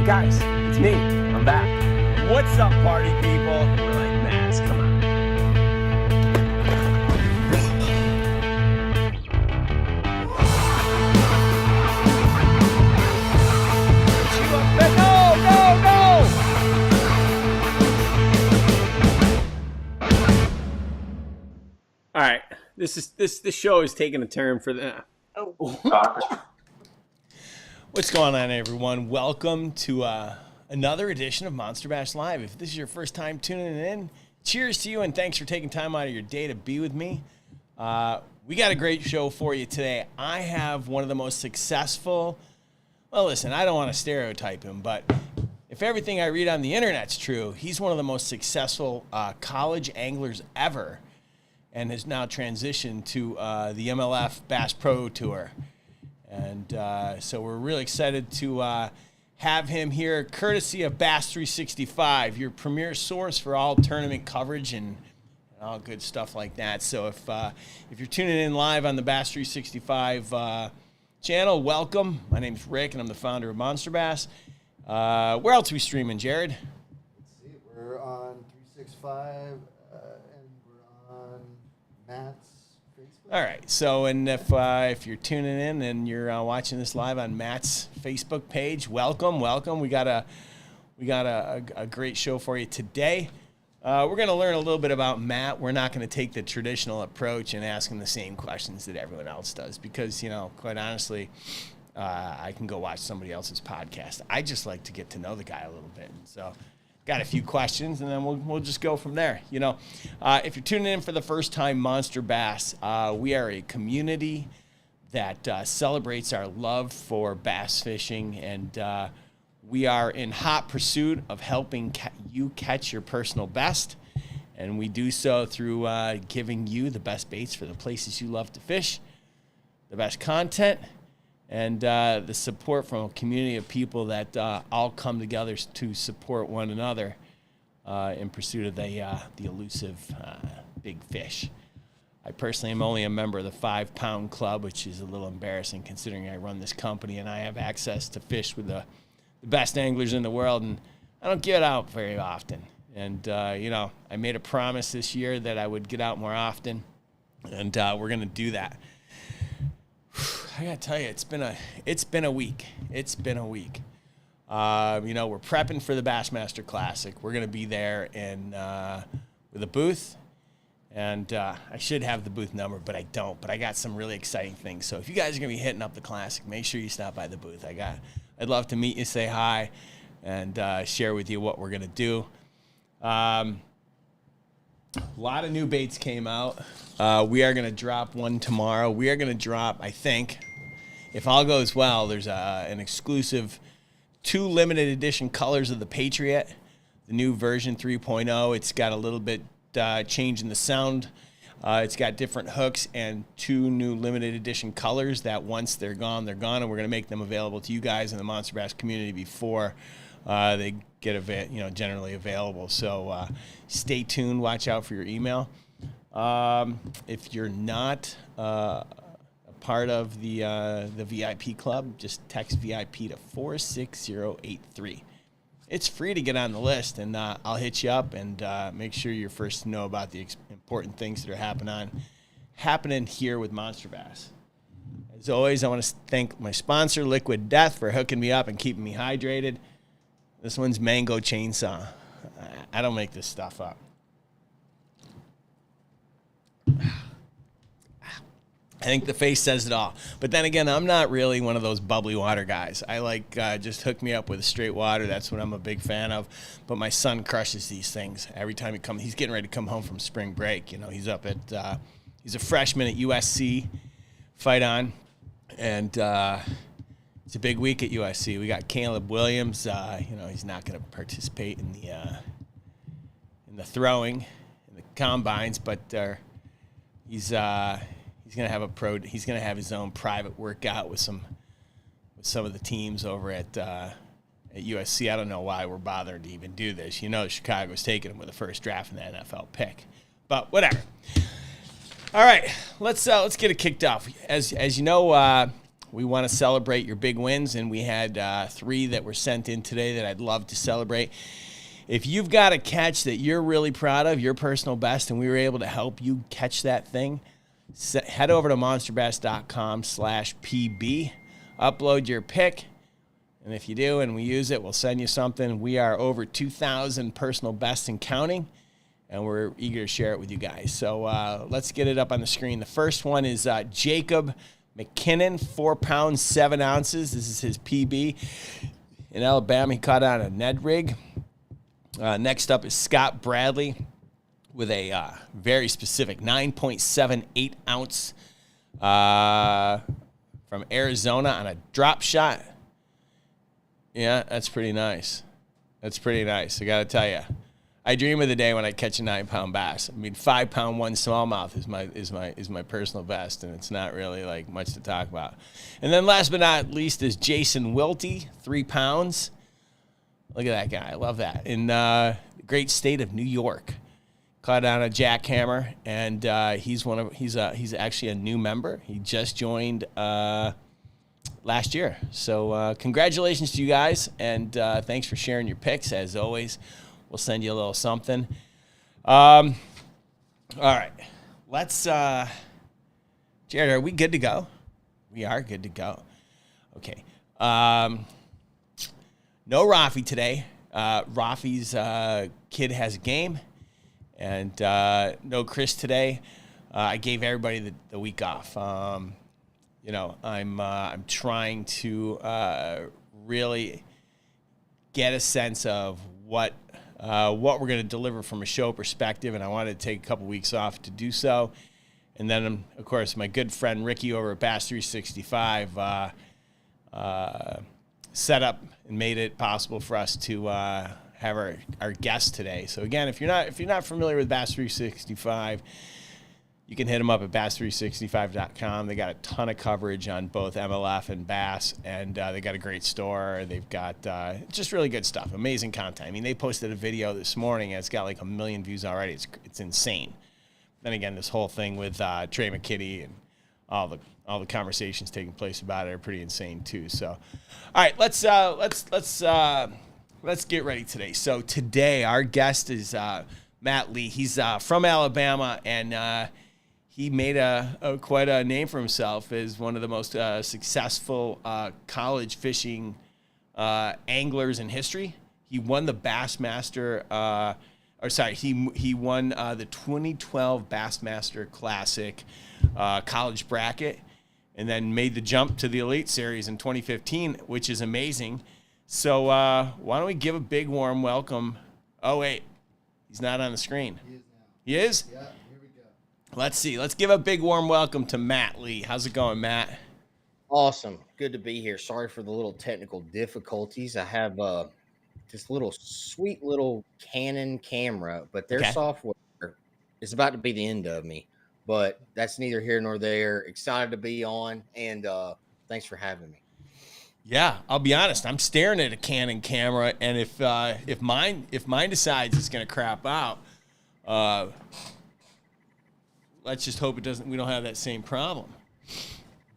Guys, it's me. I'm back. What's up, party people? We're like, Mads, come on. All right, this show is taking a turn for the. What's going on, everyone? Welcome to another edition of Monster Bash Live. If this is your first time tuning in, cheers to you and thanks for taking time out of your day to be with me. We got a great show for you today. I have one of the most successful. Well, listen, I don't want to stereotype him, but if everything I read on the internet's true, he's one of the most successful college anglers ever, and has now transitioned to the MLF Bass Pro Tour. And so we're really excited to have him here, courtesy of Bass 365, your premier source for all tournament coverage and all good stuff like that. So if you're tuning in live on the Bass 365 channel, welcome. My name's Rick, and I'm the founder of Monster Bass. Where else are we streaming, Jared? Let's see. We're on 365, and we're on Matt's Facebook. All right. So, and if you're tuning in and you're watching this live on Matt's Facebook page, welcome. We got a great show for you today. We're going to learn a little bit about Matt. We're not going to take the traditional approach and ask him the same questions that everyone else does because, quite honestly, I can go watch somebody else's podcast. I just like to get to know the guy a little bit. So got a few questions, and then we'll just go from there. If you're tuning in for the first time, Monster Bass, we are a community that celebrates our love for bass fishing, and we are in hot pursuit of helping you catch your personal best, and we do so through giving you the best baits for the places you love to fish, the best content, and the support from a community of people that all come together to support one another in pursuit of the elusive big fish. I personally am only a member of the 5 Pound Club, which is a little embarrassing considering I run this company and I have access to fish with the best anglers in the world, and I don't get out very often. And, I made a promise this year that I would get out more often, and we're going to do that. I gotta tell you, it's been a week. We're prepping for the Bassmaster Classic. We're gonna be there with a booth, and I should have the booth number, but I don't. But I got some really exciting things. So if you guys are gonna be hitting up the Classic, make sure you stop by the booth. I'd love to meet you, say hi, and share with you what we're gonna do. A lot of new baits came out. We are going to drop one tomorrow. We are going to drop, I think, if all goes well, there's an exclusive 2 limited edition colors of the Patriot, the new version 3.0. It's got a little bit change in the sound. It's got different hooks and 2 new limited edition colors that once they're gone, and we're going to make them available to you guys in the Monster Bass community before they get generally available. So stay tuned. Watch out for your email. If you're not a part of the VIP club, just text VIP to 46083. It's free to get on the list, and I'll hit you up and make sure you're first to know about the important things that are happening here with Monster Bass. As always, I want to thank my sponsor, Liquid Death, for hooking me up and keeping me hydrated. This one's Mango Chainsaw. I don't make this stuff up. I think the face says it all. But then again, I'm not really one of those bubbly water guys. I like just hook me up with straight water. That's what I'm a big fan of. But my son crushes these things every time he comes. He's getting ready to come home from spring break. He's up at he's a freshman at USC, fight on, and it's a big week at USC. We got Caleb Williams. He's not going to participate in the throwing, in the combines, but he's going to have he's going to have his own private workout with some of the teams over at USC. I don't know why we're bothering to even do this. Chicago's taking him with the first draft in the NFL pick, but whatever. All right, let's get it kicked off. As you know, we want to celebrate your big wins, and we had 3 that were sent in today that I'd love to celebrate. If you've got a catch that you're really proud of, your personal best, and we were able to help you catch that thing, head over to monsterbass.com/PB, upload your pick, and if you do and we use it, we'll send you something. We are over 2,000 personal bests and counting, and we're eager to share it with you guys. So let's get it up on the screen. The first one is Jacob McKinnon, 4 pounds, 7 ounces. This is his PB. In Alabama, he caught on a Ned rig. Next up is Scott Bradley with a very specific 9.78 ounce from Arizona on a drop shot. Yeah, that's pretty nice. That's pretty nice. I got to tell you, I dream of the day when I catch a 9-pound bass. I mean, 5-pound one smallmouth is my personal best, and it's not really like much to talk about. And then last but not least is Jason Wiltie, 3 pounds. Look at that guy. I love that. In the great state of New York. Caught on a jackhammer, and he's actually a new member. He just joined last year. So congratulations to you guys, and thanks for sharing your picks. As always, we'll send you a little something. All right. Let's Jared, are we good to go? We are good to go. Okay. No Raphie today. Raphie's kid has a game, and no Chris today. I gave everybody the week off. I'm trying to really get a sense of what we're going to deliver from a show perspective, and I wanted to take a couple weeks off to do so. And then, of course, my good friend Ricky over at Bass 365 set up and made it possible for us to have our guest today. So again, if you're not familiar with Bass 365, you can hit them up at bass365.com. They got a ton of coverage on both MLF and Bass, and they got a great store. They've got just really good stuff, amazing content. I mean, they posted a video this morning, and it's got like 1 million views already. It's insane. Then again, this whole thing with Trey McKitty and all the conversations taking place about it are pretty insane too. So, all right, let's get ready today. So today our guest is Matt Lee. He's from Alabama, and he made quite a name for himself as one of the most successful college fishing anglers in history. He won the Bassmaster. He won the 2012 Bassmaster Classic college bracket, and then made the jump to the Elite Series in 2015, which is amazing. So why don't we give a big warm welcome? Oh wait, he's not on the screen. He is now. He is? Yeah, here we go. Let's see. Let's give a big warm welcome to Matt Lee. How's it going, Matt? Awesome. Good to be here. Sorry for the little technical difficulties. I have this little sweet little Canon camera, but their software is about to be the end of me. But that's neither here nor there. Excited to be on, and thanks for having me. Yeah, I'll be honest. I'm staring at a Canon camera, and if mine decides it's going to crap out, let's just hope it doesn't. We don't have that same problem.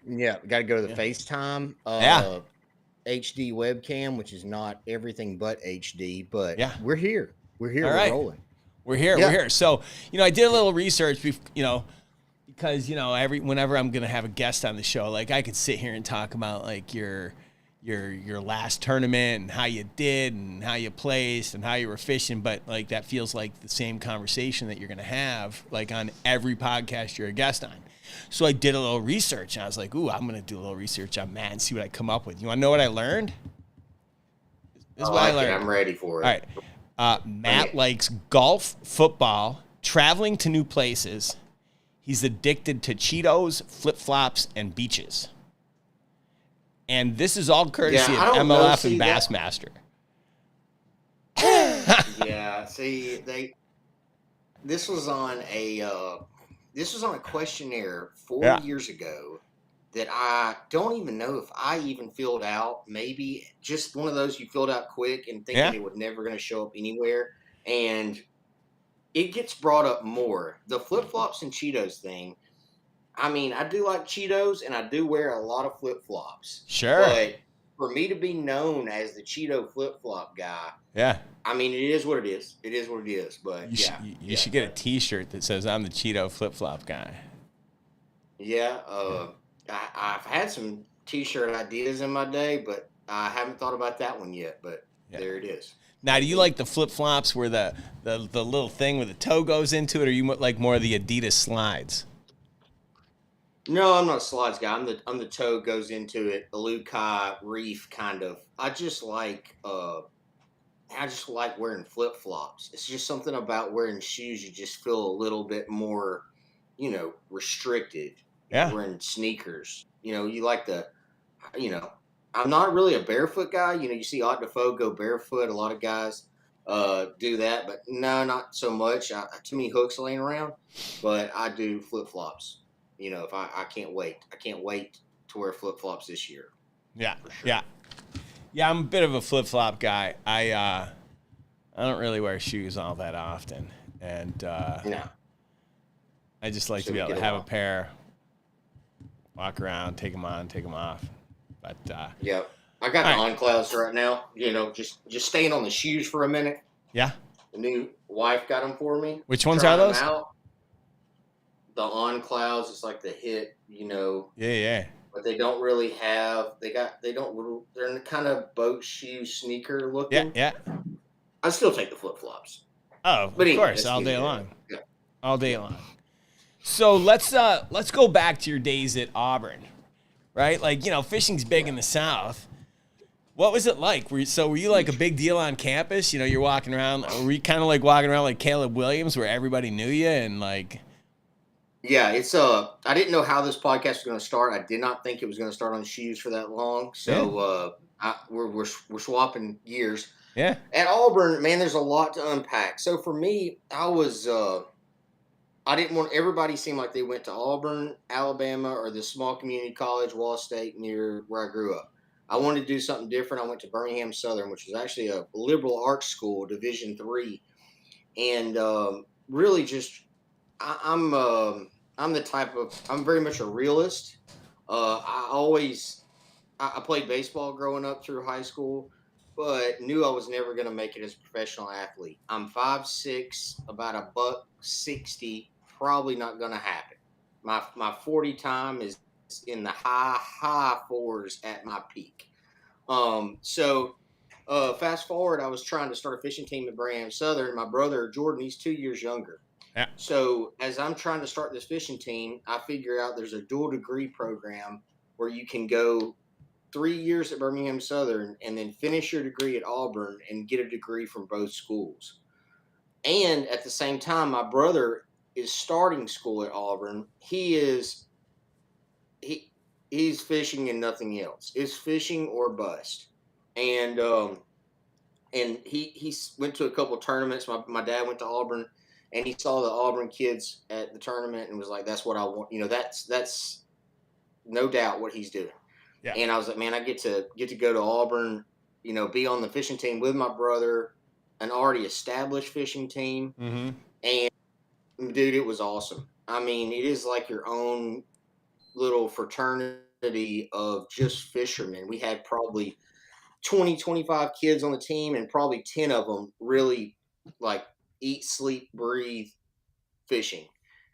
Yeah, got to go to the FaceTime HD webcam, which is not everything but HD, but we're here. We're here. All we're right. rolling. We're here. Yeah. We're here. So, I did a little research, because whenever I'm going to have a guest on the show, like I could sit here and talk about like your last tournament and how you did and how you placed and how you were fishing, but like that feels like the same conversation that you're going to have like on every podcast you're a guest on. So I did a little research, and I was like, ooh, I'm going to do a little research on Matt and see what I come up with. You want to know what I learned? This is what I learned. I'm ready for it. All right. Matt likes golf, football, traveling to new places. He's addicted to Cheetos, flip-flops, and beaches. And this is all courtesy of MLF and Bassmaster. Yeah, see, this was on a questionnaire 4 years ago that I don't even know if I even filled out. Maybe just one of those you filled out quick and thinking it was never going to show up anywhere. And it gets brought up more. The flip-flops and Cheetos thing, I mean, I do like Cheetos, and I do wear a lot of flip flops. Sure. But for me to be known as the Cheeto flip flop guy, Yeah. I mean, it is what it is. It is what it is. But You should get a T-shirt that says "I'm the Cheeto flip flop guy." yeah. I've had some T-shirt ideas in my day, but I haven't thought about that one yet. But Yeah. there it is. Now, do you like the flip flops where the little thing with the toe goes into it, or you like more of the Adidas slides? No, I'm not a slides guy. I'm the toe goes into it, the Lukai reef kind of. I just like wearing flip flops. It's just something about wearing shoes you just feel a little bit more, restricted. Yeah. Wearing sneakers. You like you know, I'm not really a barefoot guy. You see Octafo go barefoot. A lot of guys do that, but no, not so much. Too many hooks laying around, but I do flip flops. If I can't wait. I can't wait to wear flip flops this year. Yeah. For sure. Yeah. Yeah, I'm a bit of a flip flop guy. I don't really wear shoes all that often, and No. I just like to be able to have a pair, walk around, take them on, take them off. But Yep. I got the on clouds right now. Just staying on the shoes for a minute. Yeah. The new wife got them for me. Which ones are those? The on clouds. It's like the hit. Yeah. But they don't really have. They're kind of boat shoe sneaker looking. Yeah. I still take the flip flops. Oh, But of course, all day long. Yeah. All day long. So let's go back to your days at Auburn, right? Like, fishing's big in the South. What was it like? Were you like a big deal on campus? You're walking around. Were you kind of like walking around like Caleb Williams, where everybody knew you and like? Yeah, it's I didn't know how this podcast was going to start. I did not think it was going to start on shoes for that long. So we're swapping gears. Yeah. At Auburn, man, there's a lot to unpack. So for me, I didn't want everybody seemed like they went to Auburn, Alabama, or the small community college, Wall State, near where I grew up. I wanted to do something different. I went to Birmingham Southern, which was actually a liberal arts school, Division III, and really just I'm I'm very much a realist. I played baseball growing up through high school, but knew I was never going to make it as a professional athlete. I'm 5'6", about a $160. Probably not going to happen. My 40 time is in the high fours at my peak. So fast forward, I was trying to start a fishing team at Birmingham Southern. My brother Jordan, he's 2 years younger. Yeah. So as I'm trying to start this fishing team, I figure out there's a dual degree program where you can go 3 years at Birmingham Southern and then finish your degree at Auburn and get a degree from both schools. And at the same time, my brother is starting school at Auburn. He's fishing and nothing else. It's fishing or bust. And he went to a couple of tournaments. My dad went to Auburn, and he saw the Auburn kids at the tournament and was like, "That's what I want." That's no doubt what he's doing. Yeah. And I was like, "Man, I get to go to Auburn, be on the fishing team with my brother, an already established fishing team." Mm-hmm. And dude, it was awesome. I mean, it is like your own little fraternity of just fishermen. We had probably 20, 25 kids on the team, and probably 10 of them really like eat, sleep, breathe fishing.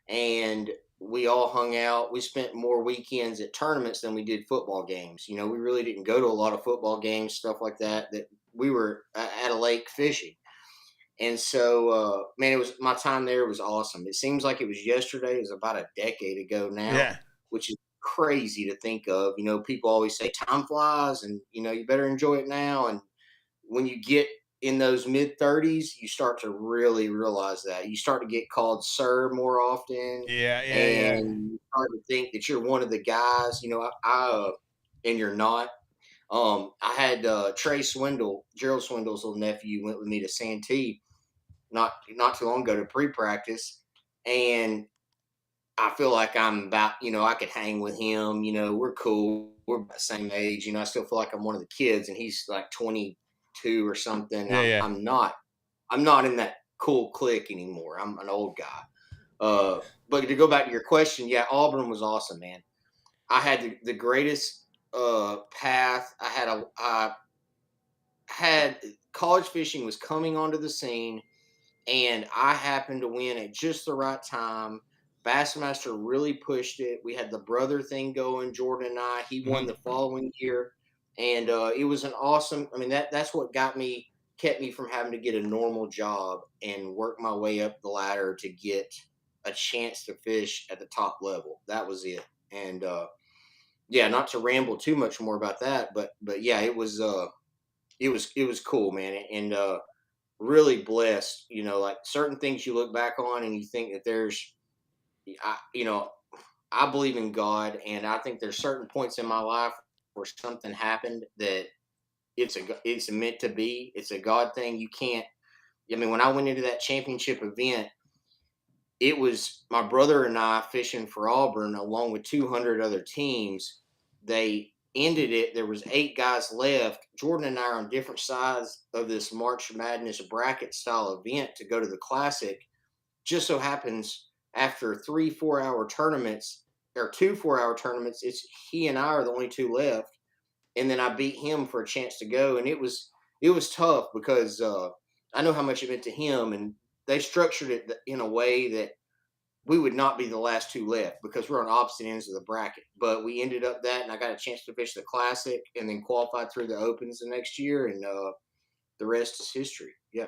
And we all hung out. We spent more weekends at tournaments than we did football games. We really didn't go to a lot of football games, stuff like that we were at a lake fishing. And so, man, it was my time there was awesome. It seems like it was yesterday. It was about a decade ago now, which is crazy to think of. People always say time flies and, you better enjoy it now. And when you get in those mid-30s, you start to really realize that. You start to get called sir more often. And you start to think that you're one of the guys, and you're not. I had Gerald Swindle's little nephew, went with me to Santee not too long ago to pre-practice, and I feel like I'm about, I could hang with him. We're cool. We're about the same age. I still feel like I'm one of the kids, and he's like 22 or something. I'm not in that cool clique anymore. I'm an old guy. but to go back to your question, yeah, Auburn was awesome, man. I had the greatest path. I had college fishing was coming onto the scene, and I happened to win at just the right time. Bassmaster really pushed it. We had the brother thing going. Jordan and I. He won the following year, and it was an awesome. I mean, that's what kept me from having to get a normal job and work my way up the ladder to get a chance to fish at the top level. That was it. And yeah, not to ramble too much more about that, but yeah, it was cool, man, and really blessed. Like certain things you look back on and you think that I, you know, I believe in God, and I think there's certain points in my life where something happened that it's meant to be. It's a God thing. You can't. I mean, when I went into that championship event, it was my brother and I fishing for Auburn along with 200 other teams. They ended it. There was 8 guys left. Jordan and I are on different sides of this March Madness bracket style event to go to the Classic. Just so happens after 3 4-hour tournaments or 2 4-hour tournaments, it's he and I are the only 2 left. And then I beat him for a chance to go. And it was tough because I know how much it meant to him, and they structured it in a way that we would not be the last 2 left because we're on opposite ends of the bracket. But we ended up that, and I got a chance to fish the Classic and then qualified through the Opens the next year, and the rest is history. Yeah.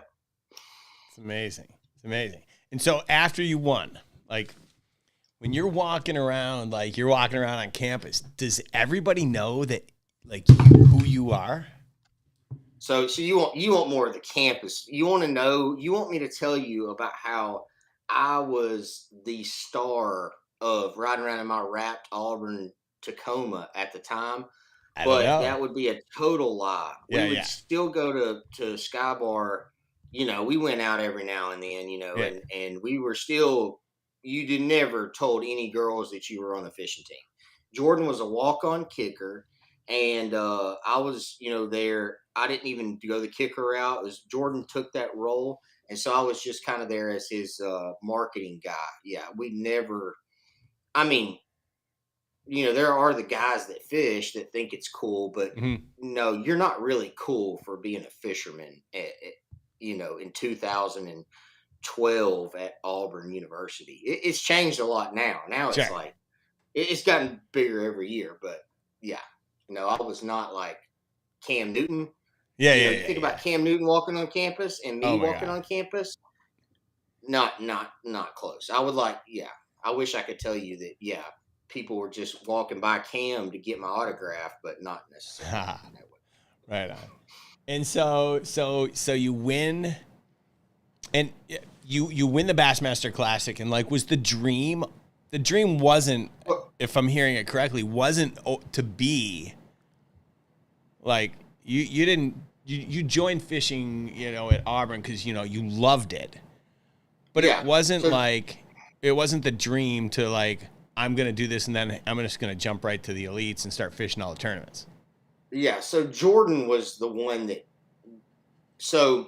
It's amazing. It's amazing. And so after you won, like when you're walking around, like you're walking around on campus, does everybody know that like who you are? So you want more of the campus. You want to know, you want me to tell you about how I was the star of riding around in my wrapped Auburn Tacoma at the time. I don't But know. that would be a total lie. Yeah, We would yeah. still go to Sky Bar. We went out every now and then, Yeah. and we were still, you did never told any girls that you were on the fishing team. Jordan was a walk-on kicker, and I was, there. I didn't even go the kicker route. It was Jordan took that role, and so I was just kind of there as his marketing guy. Yeah, we never. I mean, there are the guys that fish that think it's cool, but Mhm. no, you're not really cool for being a fisherman in 2012 at Auburn University. It's changed a lot now. Now it's Sure. like, it's gotten bigger every year, but yeah, I was not like Cam Newton. Yeah, yeah, You yeah, think yeah. about Cam Newton walking on campus and me Oh my walking God. on campus, not close. I would like, yeah, I wish I could tell you that, yeah, people were just walking by Cam to get my autograph, but not necessarily. Right on. And so you win, and you win the Bassmaster Classic, and like was the dream. The dream wasn't, Well, if I'm hearing it correctly, wasn't to be like you didn't you joined fishing at Auburn because you loved it, but it yeah. wasn't So like it wasn't the dream to like I'm gonna do this and then I'm just gonna jump right to the elites and start fishing all the tournaments. yeah, so Jordan was the one that. So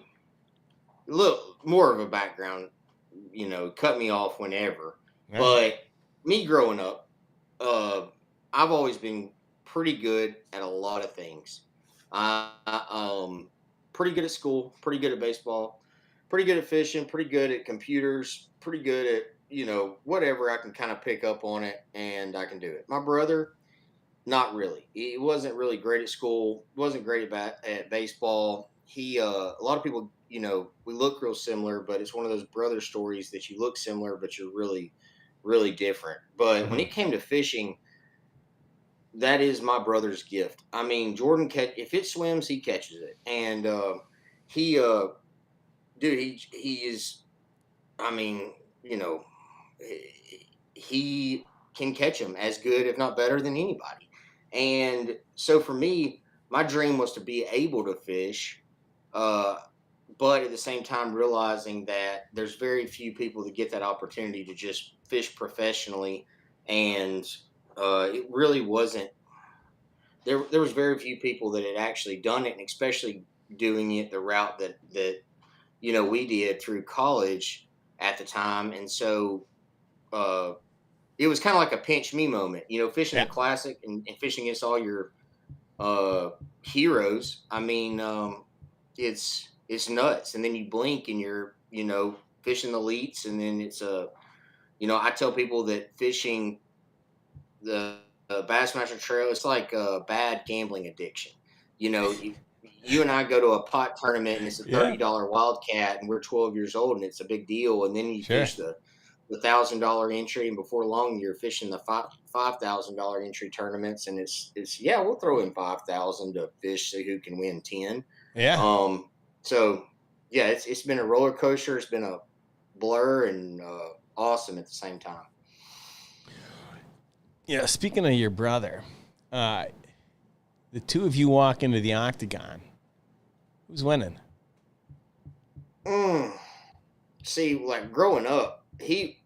look, more of a background. Cut me off whenever. Yeah. But me growing up, uh, I've always been pretty good at a lot of things. Pretty good at school, pretty good at baseball, pretty good at fishing, pretty good at computers, pretty good at whatever I can kind of pick up on it and I can do it. My brother, not really. He wasn't really great at school. Wasn't great at baseball. A lot of people, we look real similar, but it's one of those brother stories that you look similar, but you're really, really different. But when Mm-hmm. it came to fishing, that is my brother's gift. I mean, Jordan if it swims, he catches it, and he, dude, he is. I mean, you know, he can catch them as good, if not better, than anybody. And so for me, my dream was to be able to fish, uh, but at the same time realizing that there's very few people that get that opportunity to just fish professionally, and it really wasn't. There was very few people that had actually done it, and especially doing it the route that we did through college at the time, and so it was kind of like a pinch me moment, fishing Yeah. the classic and fishing against all your heroes. I mean, it's nuts. And then you blink and you're, fishing the elites, and then I tell people that fishing the Bassmaster Trail, it's like a bad gambling addiction. You and I go to a pot tournament and it's a Yeah. $30 wildcat, and we're 12 years old, and it's a big deal. And then you Sure. fish the $1,000 entry, and before long you're fishing the $5,000 entry tournaments, and it's yeah, we'll throw in 5,000 to fish, see who can win 10. Yeah. So yeah, it's been a roller coaster. It's been a blur and awesome at the same time. Yeah. Speaking of your brother, the two of you walk into the octagon. Who's winning? See, like growing up,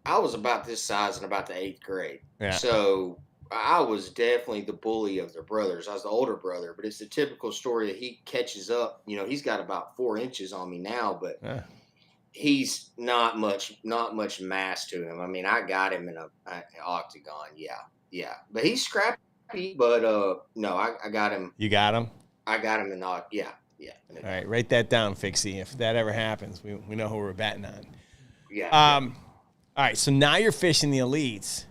I was about this size in about the 8th grade. Yeah. So I was definitely the bully of the brothers. I was the older brother, but it's the typical story that he catches up. He's got about 4 inches on me now, but he's not much mass to him. I mean, I got him in an octagon. Yeah. But he's scrappy, but no, I got him. You got him? I got him in the yeah. All right, write that down, Fixie. If that ever happens, we know who we're betting on. Yeah. All right, so now you're fishing the elites.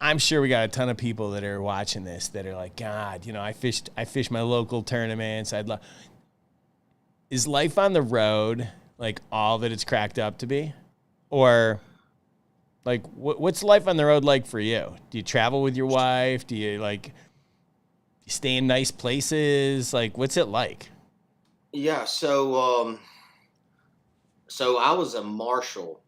I'm sure we got a ton of people that are watching this that are like, God, I fished my local tournaments. Is life on the road like all that it's cracked up to be? Or like what's life on the road like for you? Do you travel with your wife? Do you stay in nice places? Like, what's it like? Yeah, so I was a marshal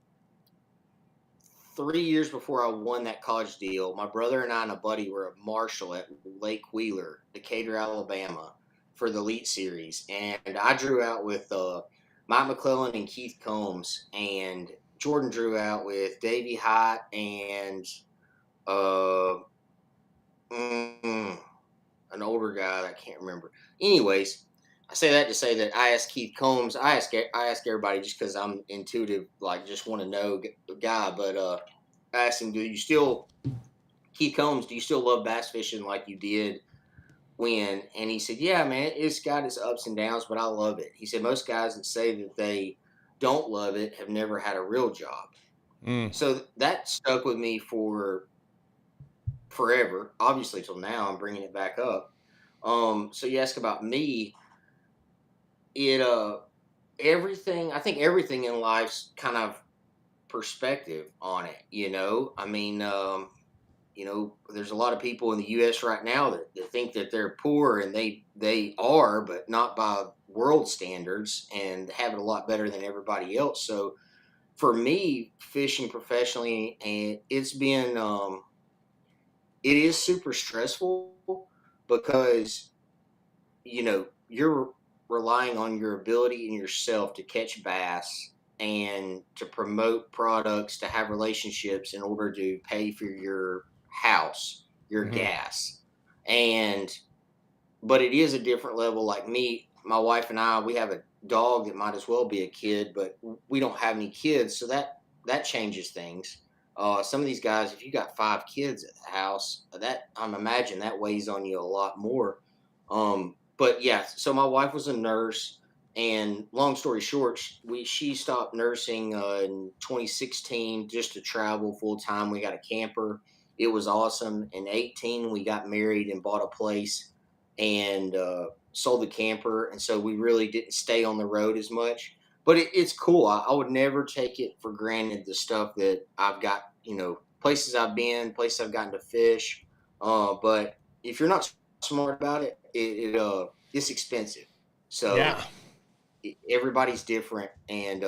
3 years before I won that college deal. My brother and I and a buddy were a marshal at Lake Wheeler, Decatur, Alabama, for the Elite Series, and I drew out with Mike McClellan and Keith Combs, and Jordan drew out with Davey Hite and an older guy that I can't remember. Anyways, I say that to say that I asked Keith Combs. I ask everybody just because I'm intuitive, like just want to know the guy. But I asked him, Keith Combs, do you still love bass fishing like you did when? And he said, yeah, man, it's got its ups and downs, but I love it. He said most guys that say that they don't love it have never had a real job. So that stuck with me for forever, obviously till now. I'm bringing it back up. So you ask about me. I think everything in life's kind of perspective on it. I mean, there's a lot of people in the U.S. right now that think that they're poor, and they are, but not by world standards, and have it a lot better than everybody else. So for me, fishing professionally, and it's been it is super stressful because you're relying on your ability and yourself to catch bass and to promote products, to have relationships in order to pay for your house, your gas. But it is a different level. Like me, my wife and I, we have a dog that might as well be a kid, but we don't have any kids. So that changes things. Some of these guys, if you got 5 kids at the house, that I'm imagine that weighs on you a lot more. But yeah, so my wife was a nurse, and long story short, she stopped nursing in 2016 just to travel full time. We got a camper. It was awesome. In 18, we got married and bought a place and sold the camper. And so we really didn't stay on the road as much. But it's cool. I would never take it for granted, the stuff that I've got, places I've been, places I've gotten to fish. But if you're not smart about it, it's expensive. So yeah, everybody's different, and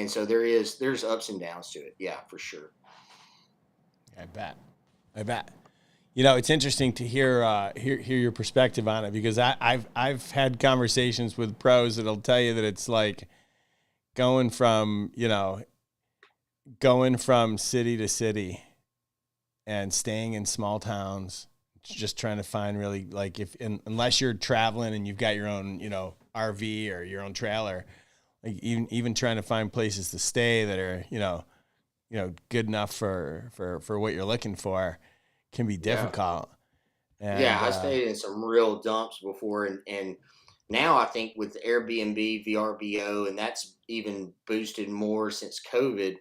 so there's ups and downs to it. Yeah, for sure. I bet. It's interesting to hear your perspective on it, because I've had conversations with pros that'll tell you that it's like going from city to city and staying in small towns, just trying to find really, like, unless you're traveling and you've got your own RV or your own trailer, like even trying to find places to stay that are good enough for what you're looking for can be difficult. And, yeah, I stayed in some real dumps before, and now I think with Airbnb, VRBO, and that's even boosted more since COVID,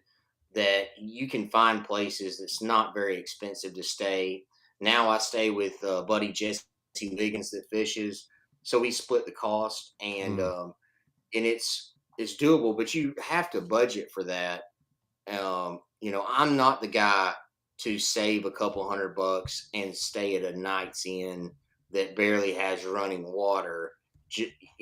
that you can find places that's not very expensive to stay. Now I stay with buddy Jesse Liggins that fishes, so we split the cost, and it's doable, but you have to budget for that. I'm not the guy to save a couple $100 and stay at a Night's Inn that barely has running water.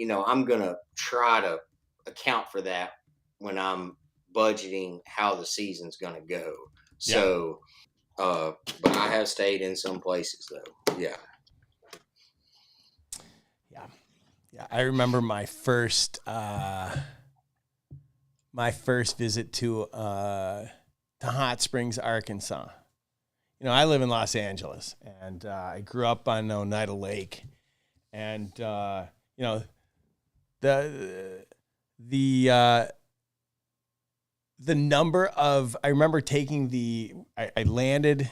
I'm gonna try to account for that when I'm budgeting how the season's gonna go. So, but I have stayed in some places though. Yeah. Yeah. I remember my first visit to Hot Springs, Arkansas. I live in Los Angeles, and I grew up on Oneida Lake, and the number of, I remember I landed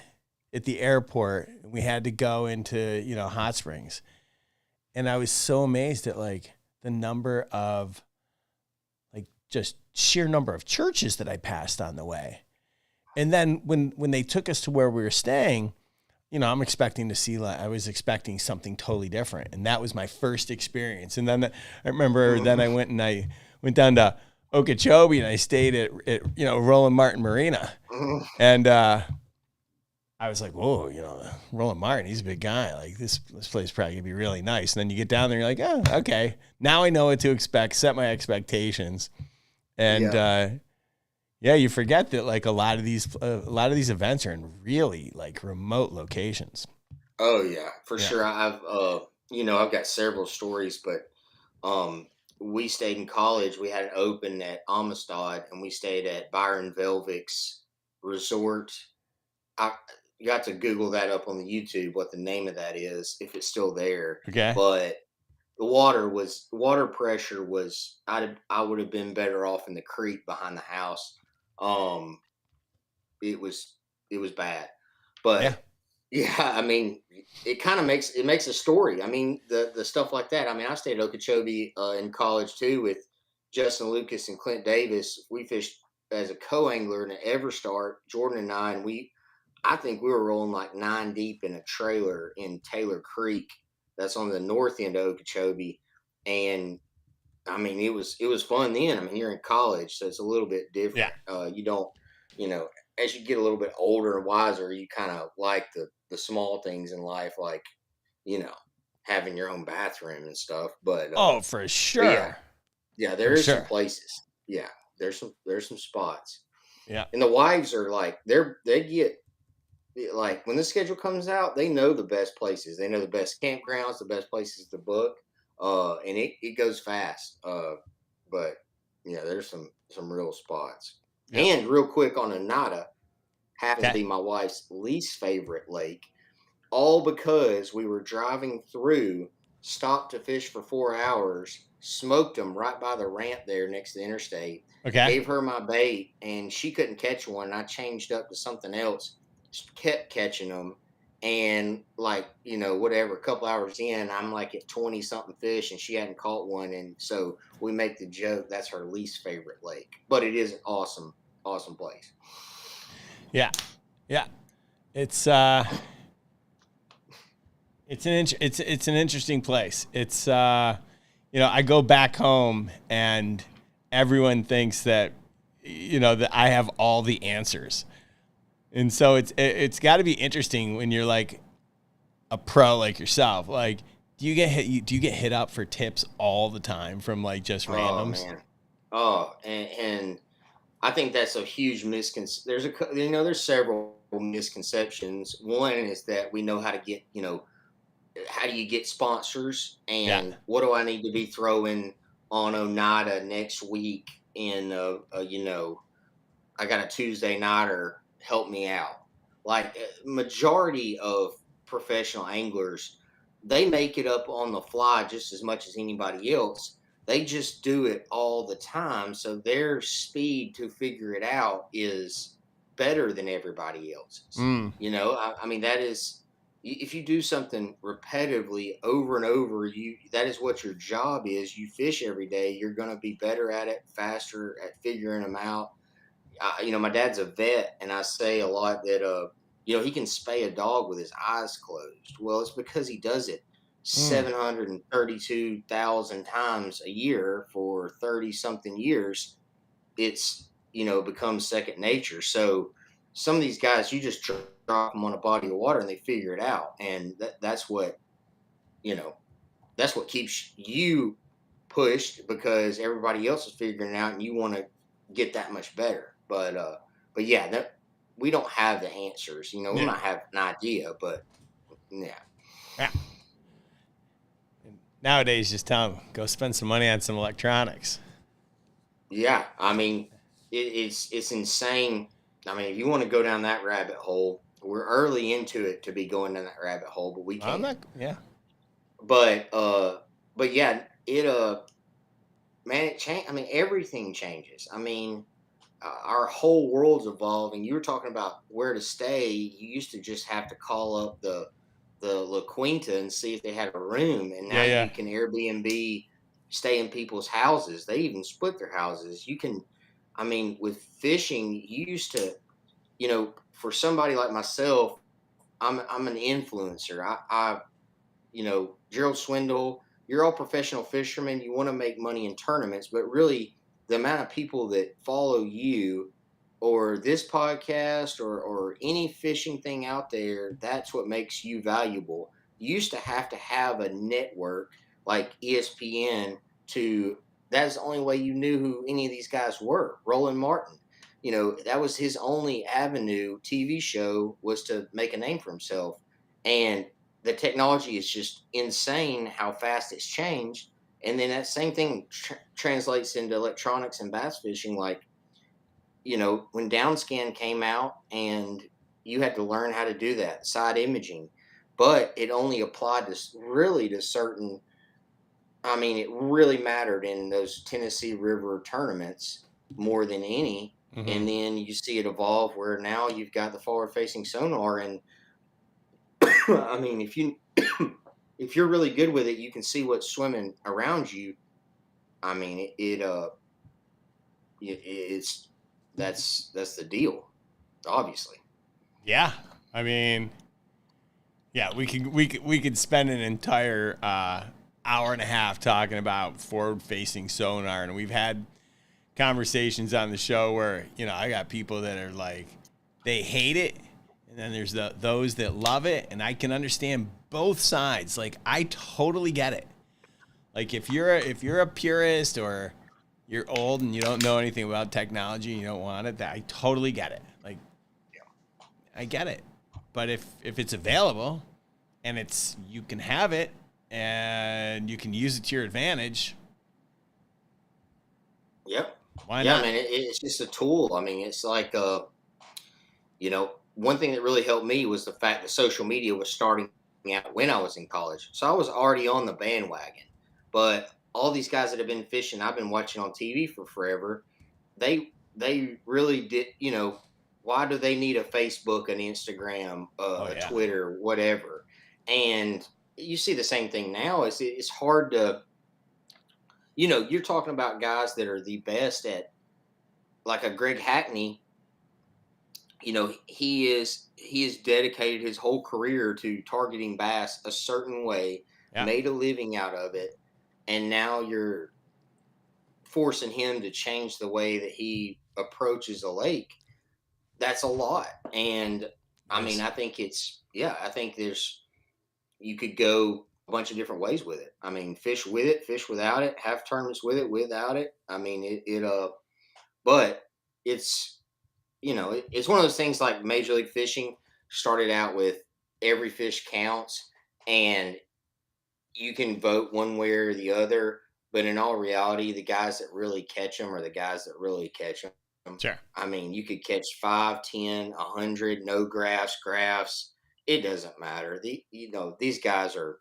at the airport, and we had to go into Hot Springs, and I was so amazed at the number of just sheer number of churches that I passed on the way. And then when they took us to where we were staying, I'm expecting to see, I was expecting something totally different. And that was my first experience. And then I remember I went down to Okeechobee, and I stayed at Roland Martin Marina. And I was like, whoa, Roland Martin, he's a big guy. Like this place is probably gonna be really nice. And then you get down there, and you're like, oh, okay. Now I know what to expect, set my expectations. And you forget that a lot of these events are in really remote locations. Oh yeah, for sure. I've got several stories, but we stayed in college. We had an open at Amistad, and we stayed at Byron Velvik's resort. You got to Google that up on the YouTube, what the name of that is, if it's still there. Okay. But the water pressure was, I would have been better off in the creek behind the house. It was bad, but I mean, it kind of makes a story. I mean, the stuff like that. I mean, I stayed at Okeechobee in college too with Justin Lucas and Clint Davis. We fished as a co-angler in an Everstart, Jordan and I, and I think we were rolling 9 deep in a trailer in Taylor Creek. That's on the north end of Okeechobee. And I mean, it was fun then. I mean, you're in college, so it's a little bit different. Yeah. You don't, as you get a little bit older and wiser, you kind of like the small things in life, like, having your own bathroom and stuff. But for sure. Yeah, there is some places. Yeah, there's some spots. Yeah. And the wives are they get, when the schedule comes out, they know the best places. They know the best campgrounds, the best places to book. And it goes fast. But there's some real spots. Yeah. And real quick on Oneida, happens to be my wife's least favorite lake, all because we were driving through, stopped to fish for 4 hours, smoked them right by the ramp there next to the interstate. Okay. Gave her my bait, and she couldn't catch one. I changed up to something else, kept catching them. And whatever, a couple hours in, I'm at 20 something fish, and she hadn't caught one. And so we make the joke that's her least favorite lake, but it is an awesome place. Yeah. It's an interesting place. It's I go back home, and everyone thinks that that I have all the answers. And so it's got to be interesting when you're a pro like yourself. Do you get hit up for tips all the time from just randoms? Oh man. And I think that's a huge misconception. There's several misconceptions. One is that we know how to get, how do you get sponsors, and what do I need to be throwing on Oneida next week in I got a Tuesday nighter, help me out. Majority of professional anglers, they make it up on the fly just as much as anybody else. They just do it all the time. So their speed to figure it out is better than everybody else's. You know, I mean, that is, if you do something repetitively over and over, that is what your job is. You fish every day, you're going to be better at it, faster at figuring them out. You know, my dad's a vet, and I say a lot that you know, he can spay a dog with his eyes closed. Well, it's because he does it 732,000 times a year for 30 something years. It's, you know, becomes second nature. So some of these guys, you just drop them on a body of water and they figure it out, and that's what, you know, that's what keeps you pushed, because everybody else is figuring it out and you want to get that much better. But yeah, that we don't have the answers. You know, we Yeah. might have an idea, but yeah. Yeah. Nowadays, just tell them, go spend some money on some electronics. Yeah, I mean, it's insane. I mean, if you want to go down that rabbit hole, we're early into it to be going down that rabbit hole, but we I'm can. not, yeah. But yeah, it man, it changed. I mean, everything changes. I mean, our whole world's evolving. You were talking about where to stay. You used to just have to call up the La Quinta and see if they had a room, and now Yeah. you can Airbnb, stay in people's houses. They even split their houses. You can, I mean, with fishing, you used to, you know, for somebody like myself, I'm an influencer. I you know, Gerald Swindle, you're all professional fishermen. You want to make money in tournaments, but really the amount of people that follow you or this podcast or any fishing thing out there, that's what makes you valuable. You used to have a network like ESPN to, that's the only way you knew who any of these guys were. Roland Martin, you know, that was his only avenue TV show, was to make a name for himself. And the technology is just insane how fast it's changed. And then that same thing translates into electronics and bass fishing. Like, you know, when downscan came out and you had to learn how to do that, side imaging, but it only applied to really to certain, I mean, it really mattered in those Tennessee River tournaments more than any. And then you see it evolve where now you've got the forward facing sonar. And I mean, if you if you're really good with it, you can see what's swimming around you. I mean, it's that's the deal, obviously. Yeah. I mean, yeah, we could spend an entire hour and a half talking about forward facing sonar, and we've had conversations on the show where, you know, I got people that are like, they hate it, and then there's those that love it, and I can understand both sides. Like, I totally get it. Like, if you're a purist or you're old and you don't know anything about technology and you don't want it, that I totally get it. Like, I get it. But if it's available and you can have it and you can use it to your advantage. Yep. Why Yeah, not? I mean, it's just a tool. I mean, it's like, you know, one thing that really helped me was the fact that social media was starting out when I was in college. So I was already on the bandwagon. But all these guys that have been fishing, I've been watching on TV for forever. They really did, you know, why do they need a Facebook, an Instagram, Oh a yeah. Twitter, whatever? And you see the same thing now. It's hard to, you know, you're talking about guys that are the best at, like a Greg Hackney. You know, he is dedicated his whole career to targeting bass a certain way, Yeah. made a living out of it, and now you're forcing him to change the way that he approaches a lake. That's a lot. And I mean, Yes. I think I think you could go a bunch of different ways with it. I mean, fish with it, fish without it, have tournaments with it, without it. I mean, but it's, you know, it's one of those things like Major League Fishing started out with every fish counts, and you can vote one way or the other. But in all reality, the guys that really catch them are the guys that really catch them. Sure. I mean, you could catch 5, 10, 100, no graphs. It doesn't matter. You know, these guys are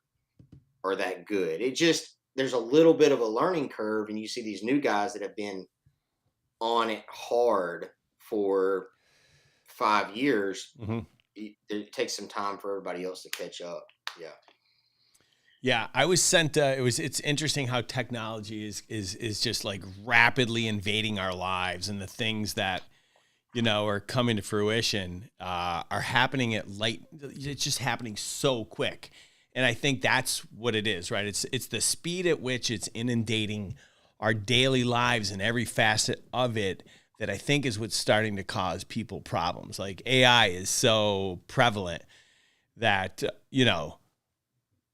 that good. It just, there's a little bit of a learning curve, and you see these new guys that have been on it hard for 5 years, Mm-hmm. it takes some time for everybody else to catch up. Yeah. Yeah, I was sent. It's interesting how technology is just like rapidly invading our lives, and the things that are coming to fruition are happening at light. It's just happening so quick, and I think that's what it is, right? It's the speed at which it's inundating our daily lives and every facet of it that I think is what's starting to cause people problems. Like AI is so prevalent that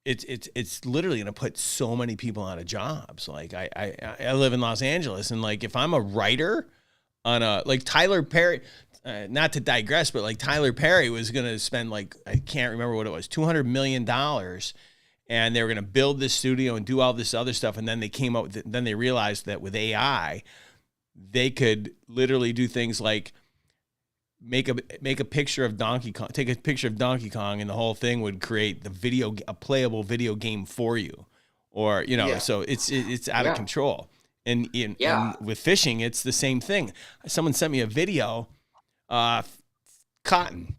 it's literally going to put so many people out of jobs. Like I live in Los Angeles, and like if I'm a writer on like Tyler Perry, not to digress, but like Tyler Perry was going to spend like, I can't remember what it was, $200 million, and they were going to build this studio and do all this other stuff. And then then they realized that with AI, they could literally do things like make a picture of Donkey Kong, take a picture of Donkey Kong, and the whole thing would create a playable video game for you, or so it's out of control. And with fishing, it's the same thing. Someone sent me a video, Cotton,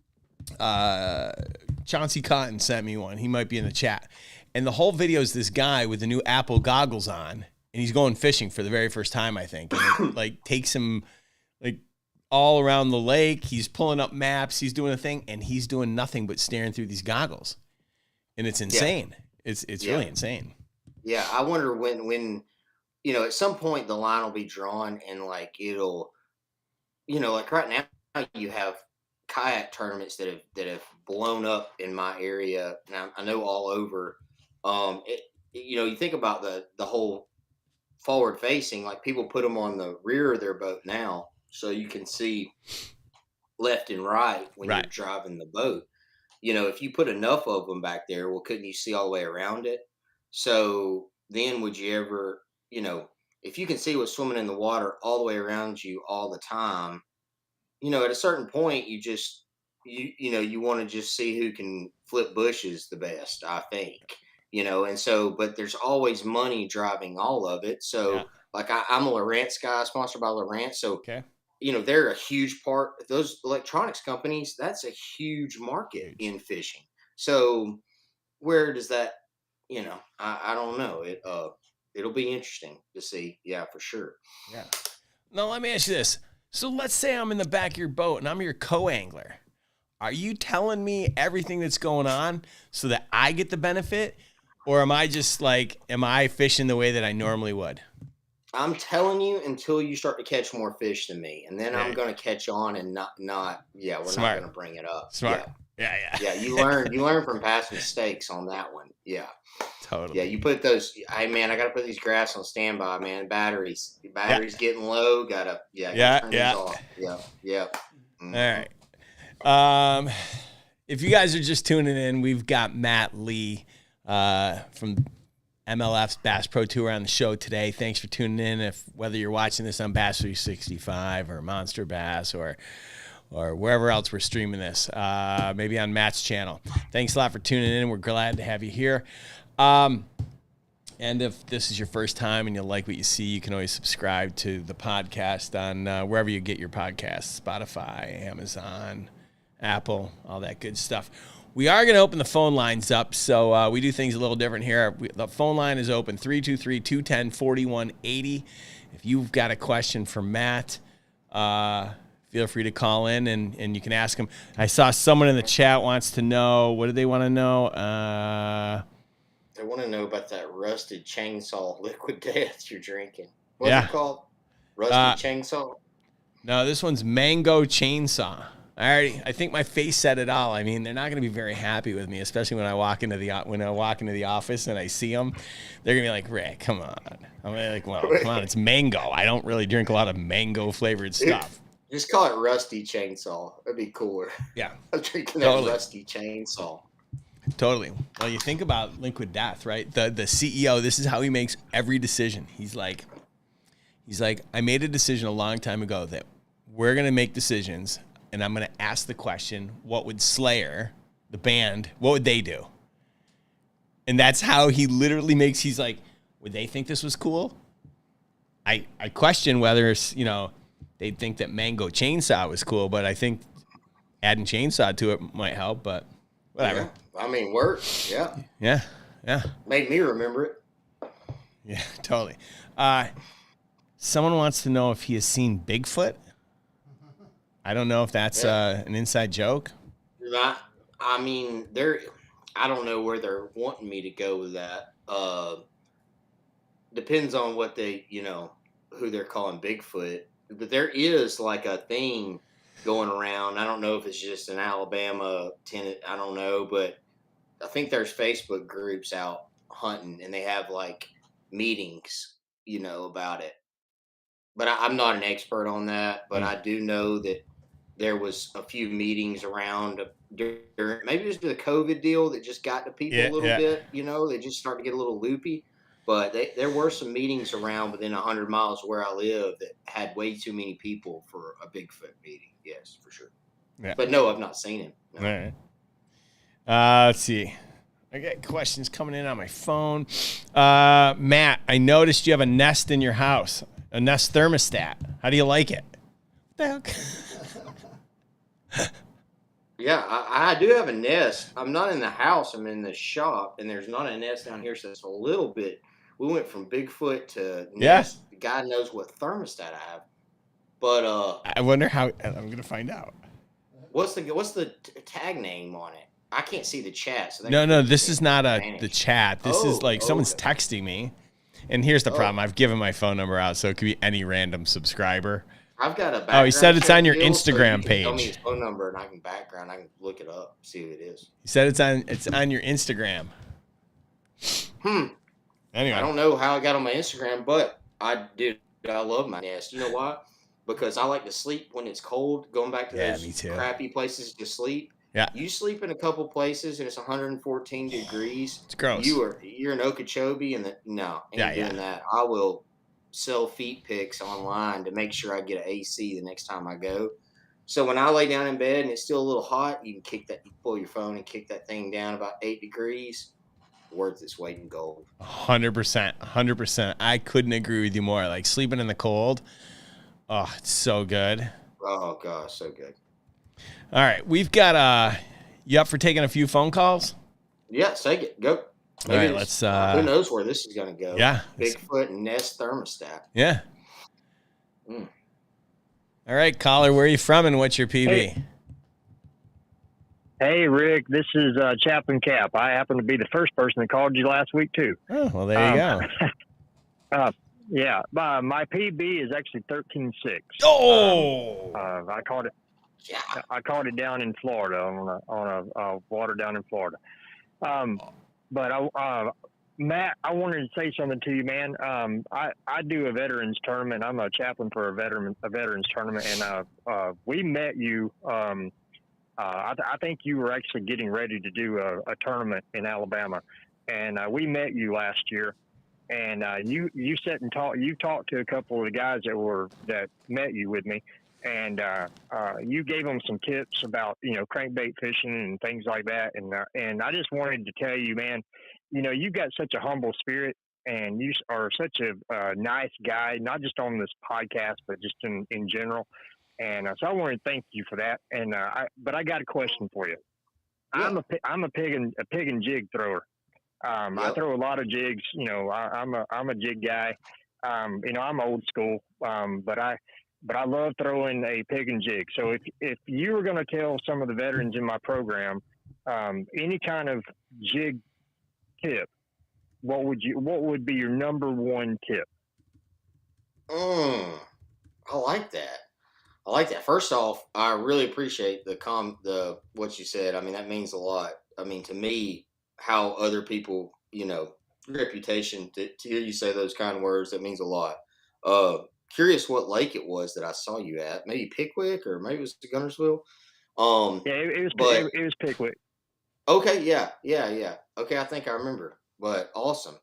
Chauncey Cotton sent me one. He might be in the chat, and the whole video is this guy with the new Apple goggles on, and he's going fishing for the very first time, I think, and it like takes him like all around the lake. He's pulling up maps. He's doing a thing, and he's doing nothing but staring through these goggles. And it's insane. Yeah. It's really insane. Yeah. I wonder when, at some point the line will be drawn, and like, it'll, like right now you have kayak tournaments that have blown up in my area. Now I know all over, you think about the whole forward facing, like people put them on the rear of their boat now, so you can see left and right when you're driving the boat. If you put enough of them back there, well, couldn't you see all the way around it? So then would you ever, if you can see what's swimming in the water all the way around you all the time, at a certain point, you just, you want to just see who can flip bushes the best, I think, and so, but there's always money driving all of it. So like I'm a Lowrance guy, sponsored by Lowrance. So, okay. They're a huge part. Those electronics companies, that's a huge market in fishing. So where does that, I don't know. It'll be interesting to see. Yeah, for sure. Yeah. Now, let me ask you this. So let's say I'm in the back of your boat and I'm your co-angler. Are you telling me everything that's going on so that I get the benefit? Or am I just like, am I fishing the way that I normally would? I'm telling you until you start to catch more fish than me, and then I'm going to catch on and not. We're Smart. not going to bring it up. Smart. Yeah. Yeah. You learn from past mistakes on that one. Yeah. Totally. Yeah. You put those. I got to put these graphs on standby, man. Batteries getting low. Gotta turn these off. Yeah. Mm-hmm. All right. If you guys are just tuning in, we've got Matt Lee from MLF's Bass Pro Tour on the show today. Thanks for tuning in. Whether you're watching this on Bass 365 or Monster Bass or wherever else we're streaming this, maybe on Matt's channel. Thanks a lot for tuning in. We're glad to have you here. And if this is your first time and you like what you see, you can always subscribe to the podcast on wherever you get your podcasts, Spotify, Amazon, Apple, all that good stuff. We are going to open the phone lines up, so we do things a little different here. The phone line is open, 323-210-4180. If you've got a question for Matt, feel free to call in, and you can ask him. I saw someone in the chat wants to know, what do they want to know? They want to know about that rusted chainsaw liquid death you're drinking. What's it called? Rusty chainsaw? No, this one's Mango Chainsaw. I think my face said it all. I mean, they're not going to be very happy with me, especially when I walk into the office and I see them. They're going to be like, Rick, come on. I'm like, well, come on, it's mango. I don't really drink a lot of mango flavored stuff. Just call it Rusty Chainsaw. That'd be cooler. Yeah. I'm drinking that Rusty Chainsaw. Totally. Well, you think about Liquid Death, right? The CEO, this is how he makes every decision. He's like, I made a decision a long time ago that we're going to make decisions, and I'm going to ask the question, what would Slayer, the band, what would they do? And that's how he literally makes, he's like, would they think this was cool? I question whether, they'd think that Mango Chainsaw was cool, but I think adding chainsaw to it might help, but whatever. Yeah. I mean, works. Yeah. Yeah. Made me remember it. Yeah, totally. Someone wants to know if he has seen Bigfoot. I don't know if that's an inside joke. I mean, I don't know where they're wanting me to go with that. Depends on what they, who they're calling Bigfoot. But there is like a thing going around. I don't know if it's just an Alabama tenant. I don't know, but I think there's Facebook groups out hunting, and they have like meetings, about it. But I'm not an expert on that. But I do know that there was a few meetings around during, maybe it was the COVID deal that just got to people a little bit. They just started to get a little loopy. But there were some meetings around within 100 miles of where I live that had way too many people for a Bigfoot meeting. Yes, for sure. Yeah. But no, I've not seen him. No. All right. Let's see. I got questions coming in on my phone. Matt, I noticed you have a Nest in your house, a Nest thermostat. How do you like it? What the heck? Yeah, I do have a Nest. I'm not in the house. I'm in the shop, and there's not a Nest down here, so it's a little bit. We went from Bigfoot to Nest. Yeah. God knows what thermostat I have. But I wonder how. I'm gonna find out. What's the tag name on it? I can't see the chat. So no. This is not the chat. This is like someone's okay. texting me. And here's the problem. I've given my phone number out, so it could be any random subscriber. I've got a background. Oh, he said it's on your deal, Instagram so page. Tell me his phone number, and I can look it up, see who it is. He said it's on your Instagram. Anyway, I don't know how I got on my Instagram, but I love my Nest. You know why? Because I like to sleep when it's cold. Going back to those crappy places to sleep. Yeah. You sleep in a couple places and it's 114 degrees. It's gross. You're in Okeechobee and ain't doing that. I will sell feet pics online to make sure I get an AC the next time I go. So when I lay down in bed and it's still a little hot, you can pull your phone and kick that thing down about 8 degrees. Worth its weight in gold. 100%. I couldn't agree with you more. Like sleeping in the cold. Oh, it's so good. Oh gosh, so good. All right, we've got you up for taking a few phone calls? Yeah, take it. Go. All right, let's who knows where this is gonna go. Yeah. Bigfoot and Nest thermostat. Yeah. All right, caller, where are you from and what's your PB? Hey, Rick, this is Chaplain Cap. I happen to be the first person that called you last week, too. Oh, well, there you go. Yeah, my PB is actually 13.6. Oh! I caught it. Yeah. I caught it down in Florida on a water down in Florida. But Matt, I wanted to say something to you, man. I do a veterans tournament. I'm a chaplain for a veterans tournament, and we met you. I think you were actually getting ready to do a tournament in Alabama, and we met you last year. And you sat and talked. You talked to a couple of the guys that met you with me, and you gave them some tips about crankbait fishing and things like that. And I just wanted to tell you, man, you've got such a humble spirit, and you are such a nice guy, not just on this podcast, but just in general. And so I want to thank you for that. And but I got a question for you. Yeah. I'm a pig and jig thrower. Yep. I throw a lot of jigs. I'm a jig guy. I'm old school. But I love throwing a pig and jig. So if you were going to tell some of the veterans in my program any kind of jig tip, what would be your number one tip? I like that. First off, I really appreciate what you said. I mean, that means a lot. I mean, to me, how other people, reputation, to hear you say those kind of words, that means a lot. Curious what lake it was that I saw you at. Maybe Pickwick or maybe it was Gunnersville. Yeah, it was Pickwick. Okay, yeah. Okay, I think I remember. But awesome.